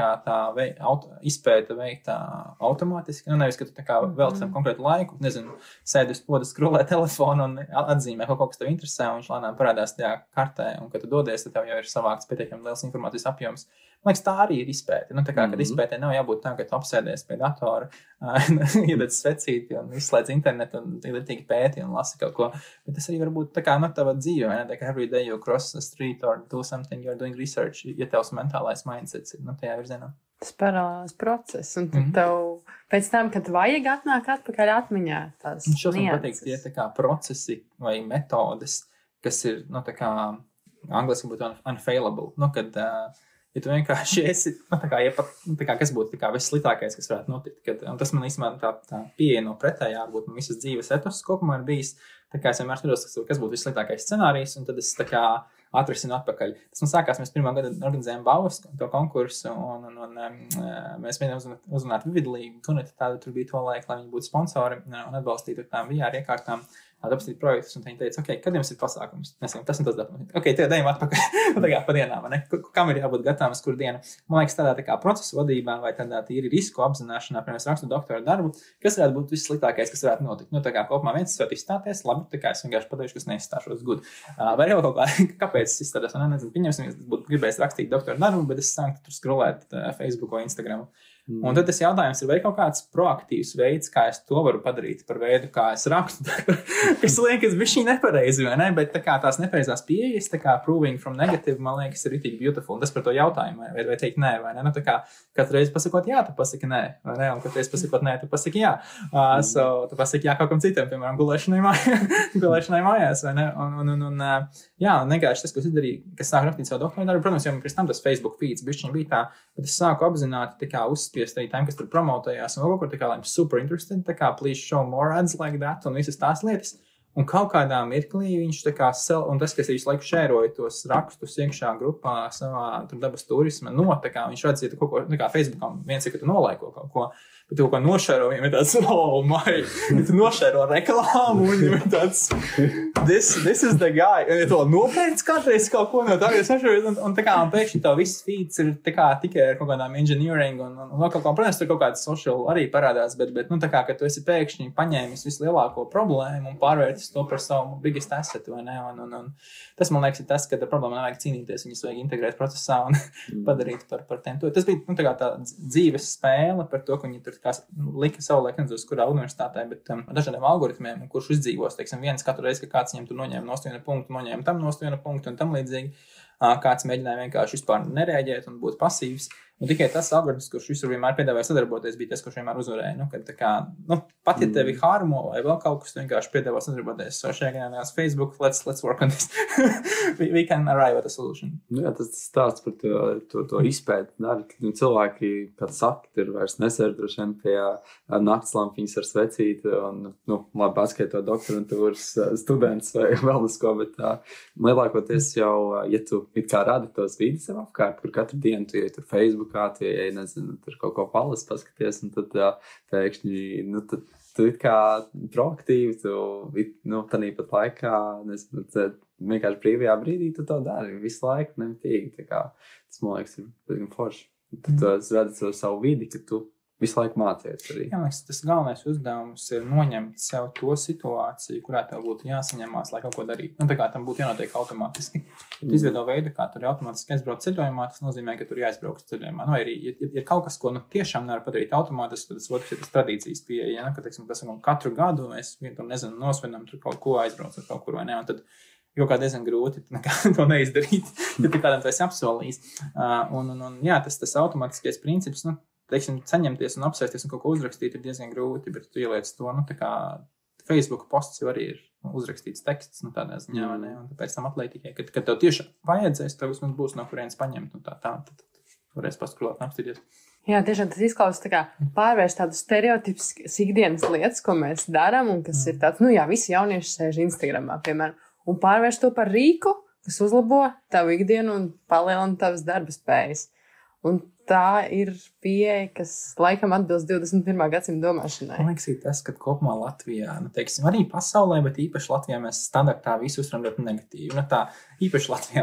izpēta veikta automātiski. Nu, nevis, ka tu velc tam konkrētu laiku, nezinu, sēdi uz poda, skrolē telefonu un atzīmē kaut ko, kas tev interesē, un viņš lēnām parādās tajā kartē, un kad tu dodies, tad tev jau ir savākts pietiekami liels informācijas apjoms. Man liekas, tā arī ir izpēte. Nu, kad izpētē nav jābūt tā, ka tu apsēdies pie datora, iededz svecīti un izslēdz internetu un tīk pēti un lasi kaut ko. Bet tas arī var būt tā kā tava dzīve, vai ne? Tā kā every day you cross the street or do something, you're doing research, ja tevs mentālais mindsets ir tajā virzienā. Tas paralēls process, un tad tev pēc tam, kad vajag atnāk atpakaļ atmiņā tās nianses. Šos man patīk tie tā kā procesi vai metodes, kas ir, angliski būtu unfailable, kad ja tu vienkārši esi, kas būtu vissliktākais, kas varētu notikt. Un tas man īstenībā tā pieeja no pretējā, varbūt man visas dzīves etos kopumā ir bijis. Tā kā es vienmēr skatos, kas būtu vissliktākais scenārijs, un tad es atrisinu atpakaļ. Tas man sākās, mēs pirmā gada organizējām Baus to konkursu, un mēs mēģinām uzrunāt Vividly, tāda tur bija to laika, lai viņi būtu sponsori un atbalstītu tām VR iekārtām. Apstīt projektus, un viņi teica, kad jums ir pasākums? Mēs jau tas un tas datums. Tie dējam atpakaļ pa dienām, ne? Kam ir jābūt gatavam, kur diena? Man liekas, tādā procesu vadībā vai tādā tīri risku apzināšanā, piemēram, es rakstu doktora darbu, kas varētu būt vissliktākais, kas varētu notikt. Kopumā viens varētu izstāties, labi, es vienkārši pateikšu, ka es neizstāšos good. Vai jau kaut kā, kāpēc es izstātos, nezinu, pieņemsim, es būtu gribējis rakstīt doktora darbu, bet es sāktu tur skrolēt Facebook vai Instagram. Un tad tas jautājums ir, vai kaut kāds proaktīvs veids, kā es to varu padarīt par veidu, kā es rakstu. Es liekas, bišķi nepareizi, vai ne? Bet tās nepareizās pieejas, proving from negative, man liekas, ir itīgi beautiful. Un tas par to jautājumu, vai teikt nē, vai ne? Katru reizi pasakot jā, tu pasaki nē, vai ne? Un katru reizi pasakot nē, tu pasaki jā. Tu pasaki jā kaut kam citam, piemēram, gulēšanai mājās, vai ne? Un vienkārši tas, ko es izdarīju, kas sāk rakstīt savu dokumentu darbu, protams, jau pirms tam tas Facebook feeds bišķiņ bija tā, bet es sāku apzināti uzspiest arī tiem, kas tur promotējās un kaut kur I'm super interested, please show more ads like that un visas tās lietas. Un kaut kādā mirklī viņš un tas, kas visu laiku šēroja tos rakstus iekšā grupā savā dabas turisma, viņš redz, ja tu kaut ko, Facebookam viens ir, ka tu nolaiko kaut ko, bet tu kaut ko nošēro, viņam ir tāds, oh my, ja tu nošēro reklāmu, un viņam ir tāds, this is the guy, un ja tu nopērts kādreiz kaut ko no tā, un pēkšņi tā viss feeds ir tikai ar kaut kādām engineering, un vēl kaut kā, protams, tur kaut kāds social arī parādās, bet ka tu esi pēkšņi paņēmis vislielāko problēmu un pārvērtis to par savu biggest asset, vai ne? Un tas, man liekas, ir tas, ka ar problēmu nevajag cīnīties, viņus vajag integrēt procesā un padarīt par tiem. Tas bija tā dzīves spēle par to, ka viņi tur lika savu laiku, nezinu, kurā universitātē, bet dažādiem algoritmiem, kurš izdzīvos, viens katru reizi, ka kāds viņam tur noņēma nost vienu punktu, noņēma tam nost vienu punktu un tam līdzīgi. Kāds mēģināja vienkārši vispār nereaģēt un būt pasīvs. Un tikai tas algoritms, kurš visur vienmēr piedāvāja sadarboties, bija tas, kurš vienmēr uzvarēja. Pat ja tevi harmo vai vēl kaut kas, tu vienkārši piedāvā sadarboties. So šajā gadījumā Facebook, let's work on this. we can arrive at a solution. Jā, tas stāsts par to izpēti. Cilvēki, kad saka, tur vairs nesēr droši vien pie naktslampiņas ar svecīti un, labi, atskaito doktorantūras students vai vēl nesko, bet lielākoties jau, ja tu it kā radi tos vīdi sev apkārt, kur katru dienu tu iet tur Facebookā, tu iet, nezinu, tur kaut ko palas paskaties, un tad pēkšņi, tu it kā proaktīvi, tanī pat laikā, nezinu, vienkārši brīvajā brīdī tu to dari visu laiku, nemitīgi, tas, man liekas, ir diezgan forši. Tad tu redzi savu vidi, ka tu visu laiku mācies arī. Jā, liekas, tas galvenais uzdevums ir noņemt sev to situāciju, kurā tev būtu jāsaņemās, lai kaut ko darītu. Tam būtu jānotiek automātiski. Tu izveido veidu, kā tur automātiski aizbraukt ceļojumā, tas nozīmē, ka tur jāizbraukt ceļojumā. Arī, ja kaut kas, ko tiešām nevar padarīt automātiski, tad tas otrs ir tas tradīcijas pieeja. Ka, katru gadu mēs nosvinam tur kaut ko aizbraukt ar kaut kur vai ne. Un tad jau kā diezgan grūti to neizdarīt, ja tu kādam to esi apsolījis. Jā, tas automātiskais princips, saņemties un apsēsties un kaut ko uzrakstīt ir diezgan grūti, bet tu ieliec to, Facebook posts jau arī ir uzrakstīts teksts, tādā ziņā, vai ne? Un tāpēc tam atliek tikai, kad tev tieši vajadzēs, tev vismaz būs no kurienes paņemt, un tad varēs paskrolāt un apstīties. Jā, tiešām tas izklausās tā kā pārvērst tādu stereotipiskas ikdienas lietas, ko mēs darām, un kas ir tāds, visi jaunieši sēž Instagramā, piemēram, un pārvērst to par rīku, kas uzlabo tavu ikdienu un palielina tavas darba spējas. Un tā ir pieeja, kas laikam atbilst 21. gadsimta domāšanai. Man liekas, tas, ka kopumā Latvijā, teiksim, arī pasaulē, bet īpaši Latvijā mēs standartā visu uztveram ļoti negatīvi. Tā īpaši Latvijā.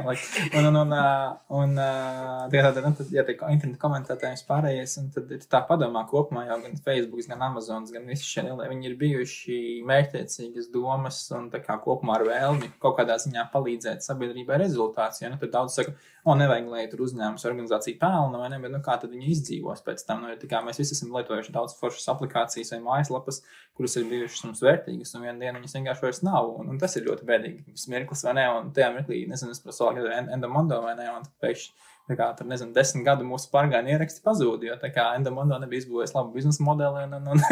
Ja tiek interneta komentētājiem pārējais, un tad ir tā padomā kopumā jau gan Facebook, gan Amazon, gan visi šie lielie, viņi ir bijuši mērķtiecīgas domas un tā kā kopumā ar vēlmi kaut kādā ziņā palīdzēt sabiedrībai rezultāts. Ja? Tad daudz saka, nevajag, lai tur uzņēmums organizācija pelna, vai ne, bet kā tad viņi izdzīvos pēc tam? Mēs visi esam lietojuši daudz foršas aplikācijas vai mājaslapas, kuras ir bijušas mums vērtīgas, un vienu dienu viņas vienkārši vairs nav. Un tas ir ļoti bēdīgi smirklis, vai ne? Un tajā mirklī, nezinu, es prasu Endomondo, vai ne? Un pēkšņi, 10 gadu mūsu pārgājienu ieraksti pazūd, jo Endomondo nebija izbūvējis labu biznesa modeli, un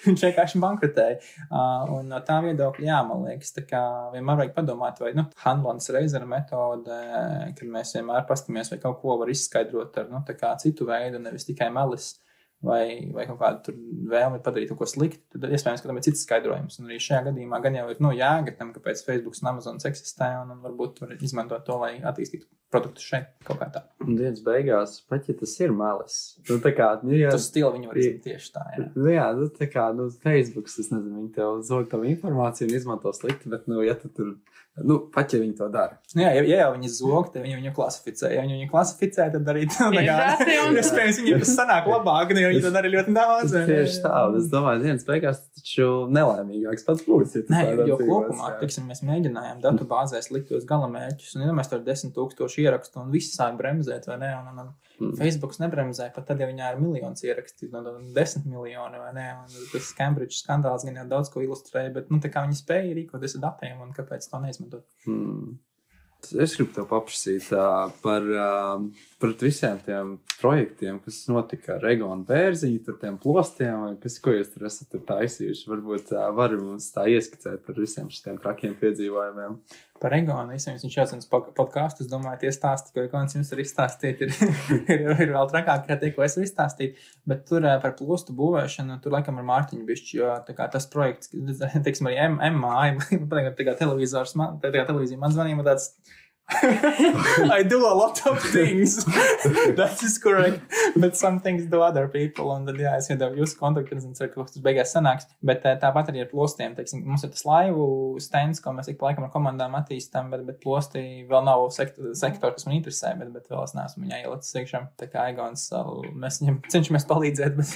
viņš vienkārši bankrotēja. Un no tā viedokļa, jā, man liekas, vienmēr vajag padomāt, vai Hanlons Reizera metode, kad mēs vienmēr pastamies, vai kaut ko var izskaidrot ar citu veidu, nevis tikai melis, vai kaut kādu vēlmi padarīt kaut ko sliktu, tad iespējams, ka tam ir cits skaidrojums. Un arī šajā gadījumā gan jau ir jēga tam, kāpēc Facebook un Amazon eksistē, un varbūt var izmantot to, lai attīstītu produktus šeit kaut kā tā. Un dienas beigās, pat ja tas ir melis, tas stila viņu var izdarīt tieši tā, jā. Facebook, es nezinu, viņi tev zog tavu informāciju un izmanto slikti, bet, ja tu tur, pat ja viņi to dara. Jā, ja jau viņi zog, tad viņi viņu klasificē. Ja viņi klasificē, tad arī iespējams viņiem tas sanāk labāk, jo viņi to dara ļoti daudz. Tieši tā, es domāju, dienas beigās taču nelaimīgāks pats būs. Nē, jo kopumā, mēs mēģinājām datubāzēs likt tos galamērķus, un mēs tur 10,000 ierakstu, un visi sāk bremzēt, vai ne? Facebooks nebremzē, pat tad, ja viņā ir miljonus ieraksti, 10 miljoni, vai ne? Un tas Cambridge skandāls gan jau daudz ko ilustrēja, bet viņi spēja rīkoties ar datiem, un kāpēc to neizmantot? Es gribu tev paprasīt par visiem tiem projektiem, kas notika ar Egonu Bērziņu, tur tiem plostiem, ko jūs tur esat taisījuši. Varbūt vari mums tā ieskicēt par visiem šitiem trakiem piedzīvojumiem. Par Egonu visiem, viņš jau zins podcastu, es domāju, tie stāsti, ko Egons jums var izstāstīt, ir vēl trakāk, kā tie, ko es varu izstāstīt, bet tur par plostu būvēšanu, tur laikam ar Mārtiņu bišķi, jo tas projekts, teiksim, arī MA, televīzija man zvanīja, tāds I do a lot of things. That is correct. But some things do other people. Un tad, jā, es iedevu jūsu kontaktu, un ceru, ka tas beigās sanāks. Bet tāpat arī ar plostiem. Teiksim, mums ir tas laivu stends, ko mēs ik pa laikam ar komandām attīstām, bet plosti vēl nav sektori, kas man interesē, bet vēl es neesmu viņā ielicis iekšā. Tā kā Egons, mēs viņam cenšamies palīdzēt, bet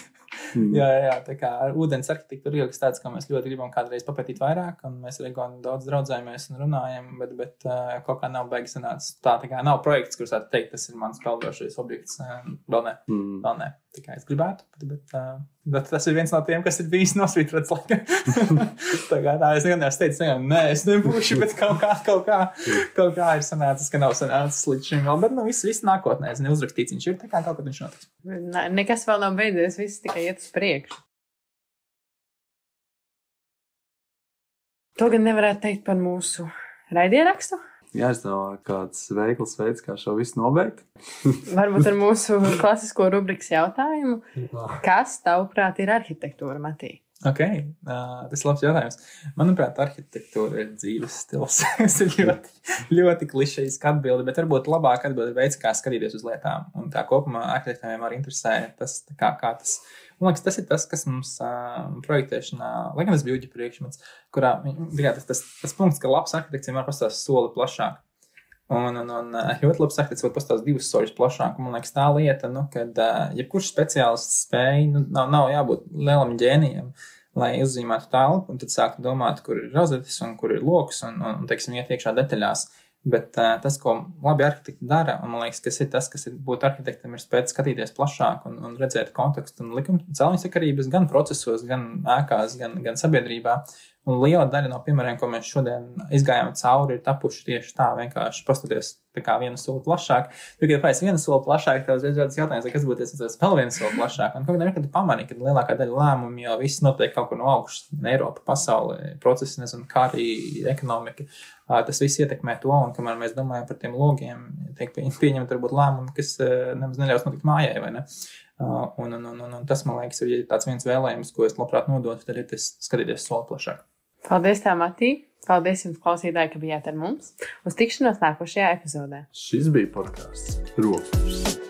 jā, tā kā ar ūdens arhitektūru ir tāds, ka mēs ļoti gribam kādreiz papētīt vairāk, un mēs ar Egonu daudz draudzējamies un runājam, bet kaut kā nav beigas sanācis. Tā kā nav projekts, kurus varētu teikt, tas ir mans peldošais objekts. Vēl nē. Tā kā es gribētu, bet tas ir viens no tiem, kas ir bijis nosvītrots laikam. Tā kā tā, es teicu, nē, es nebūšu, bet kaut kā ir sanācis, ka nav sanācis līdz šim vēl, bet viss nākotnē, es neuzrakstīts, viņš ir, tā kā kaut kad viņš notiks. Nekas vēl nav beidzies, viss tikai iet uz priekšu. To gan nevarētu teikt par mūsu raidierakstu. Jā, es domāju, kāds veikls veids, kā šo visu nobeigt. Varbūt ar mūsu klasisko rubrikas jautājumu. Kas, tavuprāt, ir arhitektūra, Matī? Ok, tas ir labs jautājums. Manuprāt, arhitektūra ir dzīves stils. Tas ir ļoti klišejiski atbildi, bet varbūt labāk atbildi ir veids, kā skatīties uz lietām. Un tā kopumā arhitektiem vienmēr interesē tas, kā tas. Man liekas, tas ir tas, kas mums projektēšanā, laikam tas bija Uģi priekšmets, kurā tas punkts, ka labs arhitekts vienmēr pastāst soli plašāk. Un ļoti labs arhitekts var pastāst 2 soļus plašāk. Un man liekas, tā lieta, kad jebkurš speciālists spēj, nav jābūt lielam ģēnijam, lai uzzīmētu telpu, un tad sākt domāt, kur ir rozetes un kur ir loks, un teiksim, iet iekšā detaļās. Bet tas, ko labi arhitekti dara, un man liekas, kas ir tas, kas ir būt arhitektam, ir spēt skatīties plašāk un redzēt kontekstu un likuma cēloņsakarības gan procesos, gan ēkās, gan sabiedrībā. Un liela daļa no piemēriem, ko mēs šodien izgājām cauri, ir tapuši tieši tā, vienkārši pastoties tā kā vienu soli plašāk. Tikai pēc vienu soli plašāk, tev uzreiz jautājums, kas būtu vēl vienu soli plašāk. Un kaut kādā mirklī pamanīja, ka lielākā daļa lēmumu jau viss notiek kaut kur no augšas. Eiropa, pasaule, procesi, nezinu, kā arī ekonomika. Tas viss ietekmē to, un kamēr mēs domājam par tiem logiem, tiek pieņemt varbūt lēmumi, kas nemaz neļaus notikt mājai, vai ne? Un tas, man liekas, ir tāds viens vēlējums, ko es labprāt nodotu, tad ir tas skatīties soli plašāk. Paldies tev, Matī! Paldies jums, klausītāji, ka bijāt ar mums! Uz tikšanos nākošajā epizodē! Šis bija podcasts Rokas.